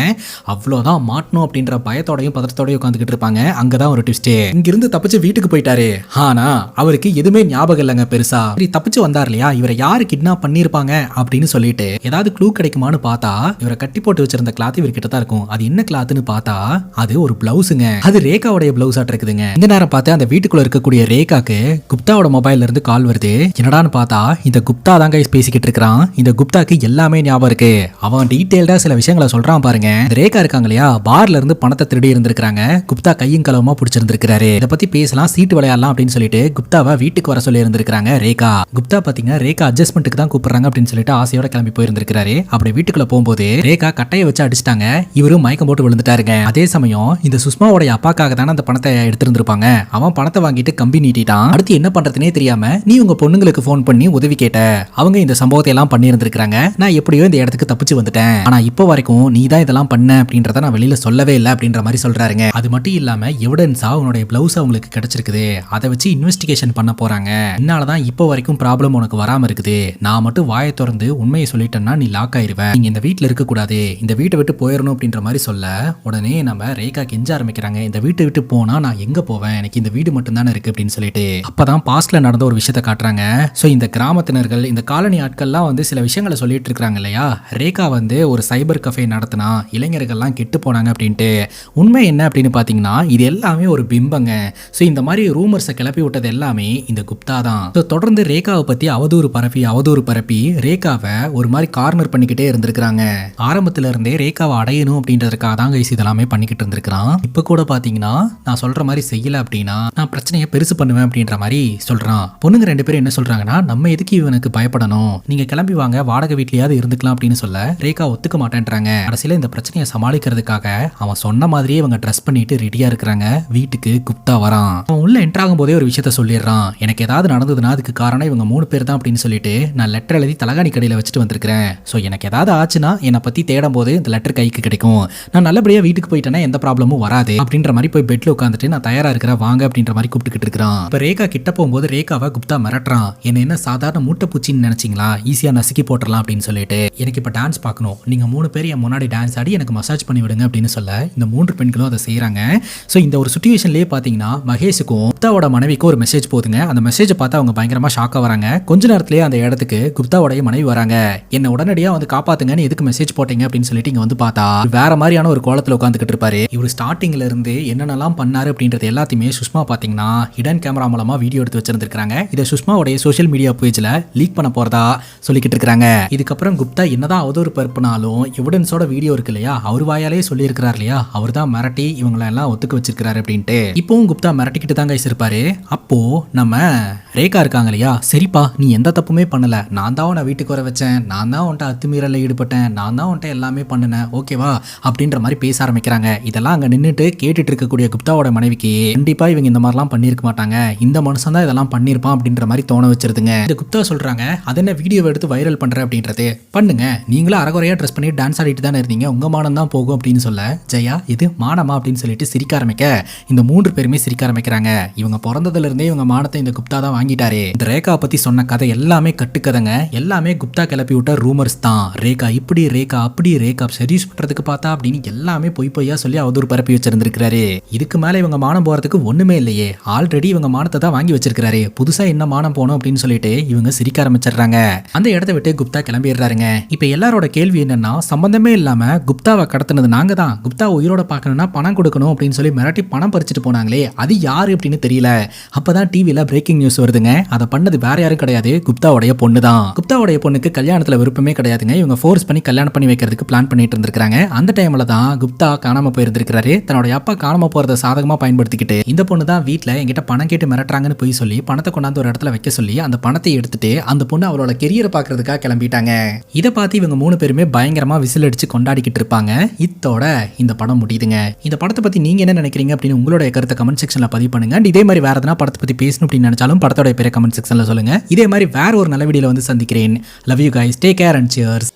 A: அவ்வளவுதான் மாட்டணும் அப்படின்ற பயத்தோடையும் பதற்றத்தோடையும் உட்காந்துக்கிட்டு இருப்பாங்க. அங்கதான் ஒரு ட்விஸ்ட், இங்கிருந்து தப்பிச்சு வீட்டுக்கு போயிட்டாரு. ஆனா அவருக்கு எதுவுமே ஞாபகம் இல்லைங்க பெருசா. தப்பிச்சு வந்தார் இல்லையா, இவரை யாரு கிட்னாப் பண்ணிருப்பாங்க அப்படின்னு சொல்லிட்டு ஏதாவது க்ளூ கிடைக்குமான்னு பார்த்தா இவரை கட்டி போட்டு வச்சிருந்த கிளாத் இவர்கிட்ட தான் இருக்கும். அது என்ன கிளாத்னு பார்த்தா அது ஒரு பிளவுஸுங்க. அது ரேகாவுடைய பிளவுஸா இருக்குதுங்க. இந்த நேரம் பார்த்து அந்த வீட்டுக்குள்ள இருக்கக்கூடிய ரேகாக்கு குப்தாவோட மொபைல்ல இருந்து கால் வருது. என்னடான்னு பார்த்தா இந்த குப்தா தான் கைஸ் பேசிக்கிட்டு இருக்கான். இந்த குப்தாக்கு எல்லாமே ஞாபகம் இருக்கு. அவன் டீடைல்டா சில விஷயங்களை சொல்றான் பாருங்க. இந்த ரேகா இருக்காங்க இல்லையா, பார்ல இருந்து பணத்தை திருடி இருந்திருக்காங்க. குப்தா கையும் களவுமா பிடிச்சிருந்திருக்காரு. இதை பத்தி பேசலாம், சீட்டு விளையாடலாம் அப்படின்னு சொல்லிட்டு குப்தாவை வீட்டுக்கு வர சொல்லி இருந்திருக்காங்க ரேகா. குப்தா பாத்தீங்கன்னா ரேகா அட்ஜஸ்ட்மெண்ட்டுக்கு தான் கூப்பிடுறாங்க அப்படின்னு சொல்லிட்டு ஆசையோட கிளம்பி போயிருந்திருக்காரு. அப்படி வீட்டுக்குள்ள போகும்போது போது ரேகா கட்டையை வச்சு அடிச்சிட்டாங்க. இவரும் மயக்கம் போட்டு விழுந்துட்டாருங்க. அதே சமயம் இந்த சுஷ்மாவோட அப்பாக்காக தானே அந்த பணத்தை எடுத்திருந்திருப்பாங்க. அவன் பணத்தை வாங்கிட்டு கம்பி நீட்டிட்டான். அடுத்து என்ன பண்றதுனே தெரியாம நீ உங்க பொண்ணுங்களுக்கு போன் பண்ணி உதவி கேட்ட. அவங்க இந்த சம்பவத்தை எல்லாம் பண்ணி இருந்திருக்காங்க. நான் எப்படியோ இந்த இடத்துக்கு தப்பிச்சு வந்துட்டேன். ஆனா இப்போ வரைக்கும் நீ தான் இதெல்லாம் பண்ண அப்படின்றத நான் வெளியில சொல்லவே இல்லை அப்படின்ற மாதிரி சொல்றாருங்க. அது மட்டும் இல்லாம எவிடன்ஸா உன்னுடைய பிளவுஸ் அவங்களுக்கு கிடைச்சிருக்குது. அதை வச்சு இன்வெஸ்டிகேஷன் பண்ண போறாங்க. என்னாலதான் இப்போ வரைக்கும் ப்ராப்ளம் உனக்கு வராம இருக்குது. நான் மட்டும் வாயை திறந்து உண்மையை சொல்லிட்டேன்னா நீ லாக் ஆயிருவ. நீங்க இந்த வீட்டுல இருக்க கூடாது, இந்த வீட்டை விட்டு போயிடணும் அப்படின்ற மாதிரி சொல்ல உடனே நம்ம ரேகா கெஞ்ச ஆரம்பிக்கிறாங்க. இந்த வீட்டை விட்டு போனா நான் எங்க போவேன், எனக்கு இந்த வீடு மட்டும் தானே இருக்கு அப்படின்னு சொல்லிட்டு அப்பதான் பாஸ்ட்ல நடந்த ஒரு விஷயத்த காட்டுறாங்க. சோ இந்த கிராமத்தினர்கள் இந்த காலனி ஆட்கள்லாம் வந்து சில விஷயங்களை சொல்லிட்டு இருக்காங்க இல்லையா. ரேகா வந்து ஒரு சைபர் கஃபே நடத்தினா இளைஞர்கள்லாம் கெட்டு போனாங்க அப்படின்ட்டு. உண்மை என்ன அப்படின்னு பாத்தீங்கன்னா இது எல்லாமே ஒரு பிம்பங்க. சோ இந்த மாதிரி ரூமர்ஸை கிளப்பி விட்டது எல்லாமே இந்த குப்தா தான். தொடர்ந்து ரேகாவை பத்தி அவதூறு பரப்பி ரேகாவை ஒரு மாதிரி கார்னர் பண்ணிக்கிட்டே இருந்திருக்காங்க. ஆரம்பத்துல இருந்தே ரேகாவை அடையணும் அப்படின்றதுக்காக தான் கைஸ் இதெல்லாமே பண்ணிக்கிட்டு இருந்திருக்கான். இப்ப கூட பாத்தீங்கன்னா நான் சொல்ற மாதிரி செய்யல அப்படின்னா நான் பிரச்சனையை பெருசு பண்ணுவேன் அப்படின்ற மாதிரி சொல்றான். பொண்ணுங்க 2 பேரும் என்ன சொல்றாங்கன்னா நம்ம எதுக்கு இவனுக்கு பயப்படணும், நீங்க கிளம்பி வாங்க, வாடகை வீட்லயாவது இருந்துக்கலாம் அப்படின்னு சொல்ல ரேகா ஒத்துக்க மாட்டேன்றாங்க. கடைசியில இந்த பிரச்சனையை சமாளிக்கிறதுக்காக அவன் சொன்ன மாதிரியே இவங்க ட்ரெஸ் பண்ணிட்டு ரெடியா இருக்கிறாங்க. வீட்டுக்கு குப்தா வரான். அவன் உள்ள என்ட்ரு ஆகும் போதே ஒரு விஷயத்த சொல்லிடுறான். எனக்கு ஏதாவது நடந்ததுன்னா அதுக்கு காரணம் இவங்க 3 பேர் தான் அப்படின்னு சொல்லிட்டு நான் லெட்டர் எழுதி தலகாணி கடையில் வச்சுட்டு வந்திருக்கிறேன். ஸோ எனக்கு ஏதாவது ஆச்சுன்னா என்னை பற்றி தேடும் போது இந்த லெட்டர் கைக்கு கிடைக்கும். நான் நல்லபடியாக வீட்டுக்கு போயிட்டேன்னா எந்த ப்ராப்ளமும் வராது அப்படின்ற மாதிரி போய் பெட்ல உட்காந்துட்டு நான் தயாராக இருக்கிறேன் வாங்க அப்படின்ற மாதிரி கூப்பிட்டுக்கிட்டு இருக்கிறான். இப்போ ரேகா கிட்ட போகும்போது ரேகாவை குப்தா மிரட்டுறான். என்ன சாதாரண மூட்டை பூச்சின்னு நினைச்சிங்களா, ஈஸியாக நசுக்கி போட்டுடலாம் அப்படின்னு சொல்லிட்டு எனக்கு இப்போ டான்ஸ் பார்க்கணும், நீங்கள் 3 பேர் என் முன்னாடி டான்ஸ் ஆடி எனக்கு மசாஜ் பண்ணி விடுங்க அப்படின்னு சொல்ல இந்த 3 பெண்களும் அதை செய்கிறாங்க. ஸோ இந்த ஒரு சுச்சுவேஷன்லேயே பார்த்தீங்கன்னா மகேஷுக்கும் குப்தாவோட மனைவிக்கும் ஒரு மெசேஜ் போதுங்க. அந்த மெசேஜை பார்த்து அவங்க பயங்கரமாக ஷாக்காக வராங்க. கொஞ்ச நேரத்திலேயே அந்த இடத்துக்கு குப்தாவோடைய மனைவி வராங்க. என்ன உடனடியாக வந்து காப்பாத்துங்கன்னு எதுக்கு மெசேஜ் போட்டீங்க அப்படின்னு சொல்லிட்டு இங்க வந்து பார்த்தா வேற மாதிரியான ஒரு கோலத்தில் உட்காந்துக்கிட்டு இருப்பாரு. இவர் ஸ்டார்டிங்ல இருந்து என்னென்னலாம் பண்ணாரு அப்படின்றது எல்லாத்தையுமே சுஷ்மா பாத்தீங்கன்னா ஹிடன் கேமரா மூலமா வீடியோ எடுத்து வச்சிருந்திருக்காங்க. இதை சுஷ்மாவுடைய சோஷியல் மீடியா பேஜ்ல லீக் பண்ண போறதா சொல்லிக்கிட்டு இருக்காங்க. இதுக்கப்புறம் குப்தா என்னதான் அவதூறு பரப்புனாலும் எவிடன்ஸோட வீடியோ இருக்கு இல்லையா, அவர் வாயாலே சொல்லி இருக்கிறார் இல்லையா, அவர் தான் மிரட்டி இவங்களை எல்லாம் ஒத்துக்க வச்சிருக்காரு அப்படின்ட்டு. இப்பவும் குப்தா மிரட்டிக்கிட்டு தான் கைஸ் இருப்பாரு. அப்போ நம்ம ரேகா இருக்காங்க இல்லையா, சரிப்பா நீ எந்த தப்புமே பண்ணல, நான் தான் உன்னை வீட்டுக்கு வர வச்சேன், நான் தான் உன்ட்ட அத்துமீறல ஈடுபட்டேன், நான் தான் உன்ட்ட எல்லாமே பண்ணினேன் ஓகேவா அப்படின்ற மாதிரி பேச ஆரம்பிக்கிறாங்க. இதெல்லாம் அங்க நின்றுட்டு கேட்டுட்டு இருக்கக்கூடிய குப்தாவோட மனைவிக்கு கண்டிப்பா இவங்க இந்த மாதிரிலாம் பண்ணியிருக்க மாட்டாங்க, இந்த மனுஷன் தான் இதெல்லாம் பண்ணியிருப்பான் அப்படின்ற மாதிரி தோண வச்சிருதுங்க. இந்த குப்தா சொல்றாங்க அது என்ன வீடியோ எடுத்து வைரல் பண்ற அப்படின்றது பண்ணுங்க, நீங்களும் அரைகுறையா ட்ரெஸ் பண்ணி டான்ஸ் ஆடிட்டு தானே இருந்தீங்க, உங்க மானம் தான் போகும் அப்படின்னு சொல்ல ஜெயா இது மானமா அப்படின்னு சொல்லிட்டு சிரிக்க ஆரம்பிக்க இந்த 3 பேருமே சிரிக்க ஆரம்பிக்கிறாங்க. இவங்க பிறந்ததுல இருந்தே இவங்க மானத்தை இந்த குப்தா தான் வாங்கிட்டாரு. இந்த ரேகா பத்தி சொன்ன கதை எல்லாமே கட்டுக்கதைங்க, எல்லாமே குப்தா கிளப்பி விட்ட ரூமர்ஸ் தான். ரேகா இப்படி ரேகா அப்படி ரேகா சர்வீஸ் பண்றதுக்கு பார்த்தா அப்படின்னு எல்லாமே பொய்யா சொல்லி அவதூறு பரப்பி வச்சிருந்திருக்காரு. இதுக்கு மேல இவங்க மானம் போறதுக்கு ஒண்ணுமே இல்லையே, ஆல்ரெடி இவங்க மானத்தை தான் வாங்கி வச்சிருக்காரு, புதுசா என்ன மானம் போனோம் அப்படின்னு சொல்லிட்டு இவங்க சிரிக்க ஆரம்பிச்சிடுறாங்க. அந்த இடத்த விட்டு குப்தா கிளம்பிடுறாருங்க. இப்ப எல்லாரோட கேள்வி என்னன்னா சம்பந்தமே இல்லாம குப்தாவை கடத்தினது நாங்க தான், குப்தா உயிரோட பார்க்கணும்னா பணம் கொடுக்கணும் அப்படின்னு சொல்லி மிரட்டி பணம் பறிச்சுட்டு போனாங்களே அது யாரு அப்படின்னு தெரியல. அப்பதான் டிவில பிரேக்கிங் நியூஸ் வருதுங்க, அதை பண்ணது வேற யாரும் கிடையாது, குப்தாவுடைய பொண்ணு தான். குப்தாவுடைய பொண்ணுக்கு கல்யாணத்துல விருப்பமே கிடையாதுங்க, இவங்க ஃபோர்ஸ் பண்ணி கல்யாணம் பண்ணி வைக்கிறதுக்கு பிளான் பண்ணிட்டு இருந்திருக்காங்க. அந்த டைம்ல தான் குப்தா காணாம போயிருந்திருக்காரு. தன்னுடைய அப்பா காணாம போறதை சாதகமா பயன்படுத்திக்கிட்டு இந்த பொண்ணு தான் வீட்டுல என்கிட்ட பணம் கேட்டு மிரட்டுறாங்கன்னு போய் சொல்லி பணத்தை கொண்டாந்து ஒரு இடத்துல வைக்க சொல்லி அந்த பணத்தை எடுத்துட்டு அந்த பொண்ணு அவளோட கெரியரை பாக்குறதுக்காக கிளம்பிட்டாங்க. இதை பார்த்து இவங்க 3 பேருமே பயங்கரமா விசில் அடிச்சு கொண்டாடிக்கிட்டு இருப்பாங்க. இத்தோட இந்த படம் முடியுதுங்க. இந்த படத்தை பத்தி நீங்க என்ன நினைக்கிறீங்க அப்படின்னு உங்களோட கருத்தை கமெண்ட் செக்ஷன்ல பதிவு பண்ணுங்க. இதே மாதிரி வேற எதனா படத்தை பத்தி பேசணும் அப்படின்னு நினைச்சாலும் படத்தோட பேரை கமெண்ட் செக்ஷன்ல சொல்லுங்க. இதே மாதிரி வேற ஒரு நல்ல வீடியோல வந்து சந்திக்கிறேன். Love you guys, take care and cheers.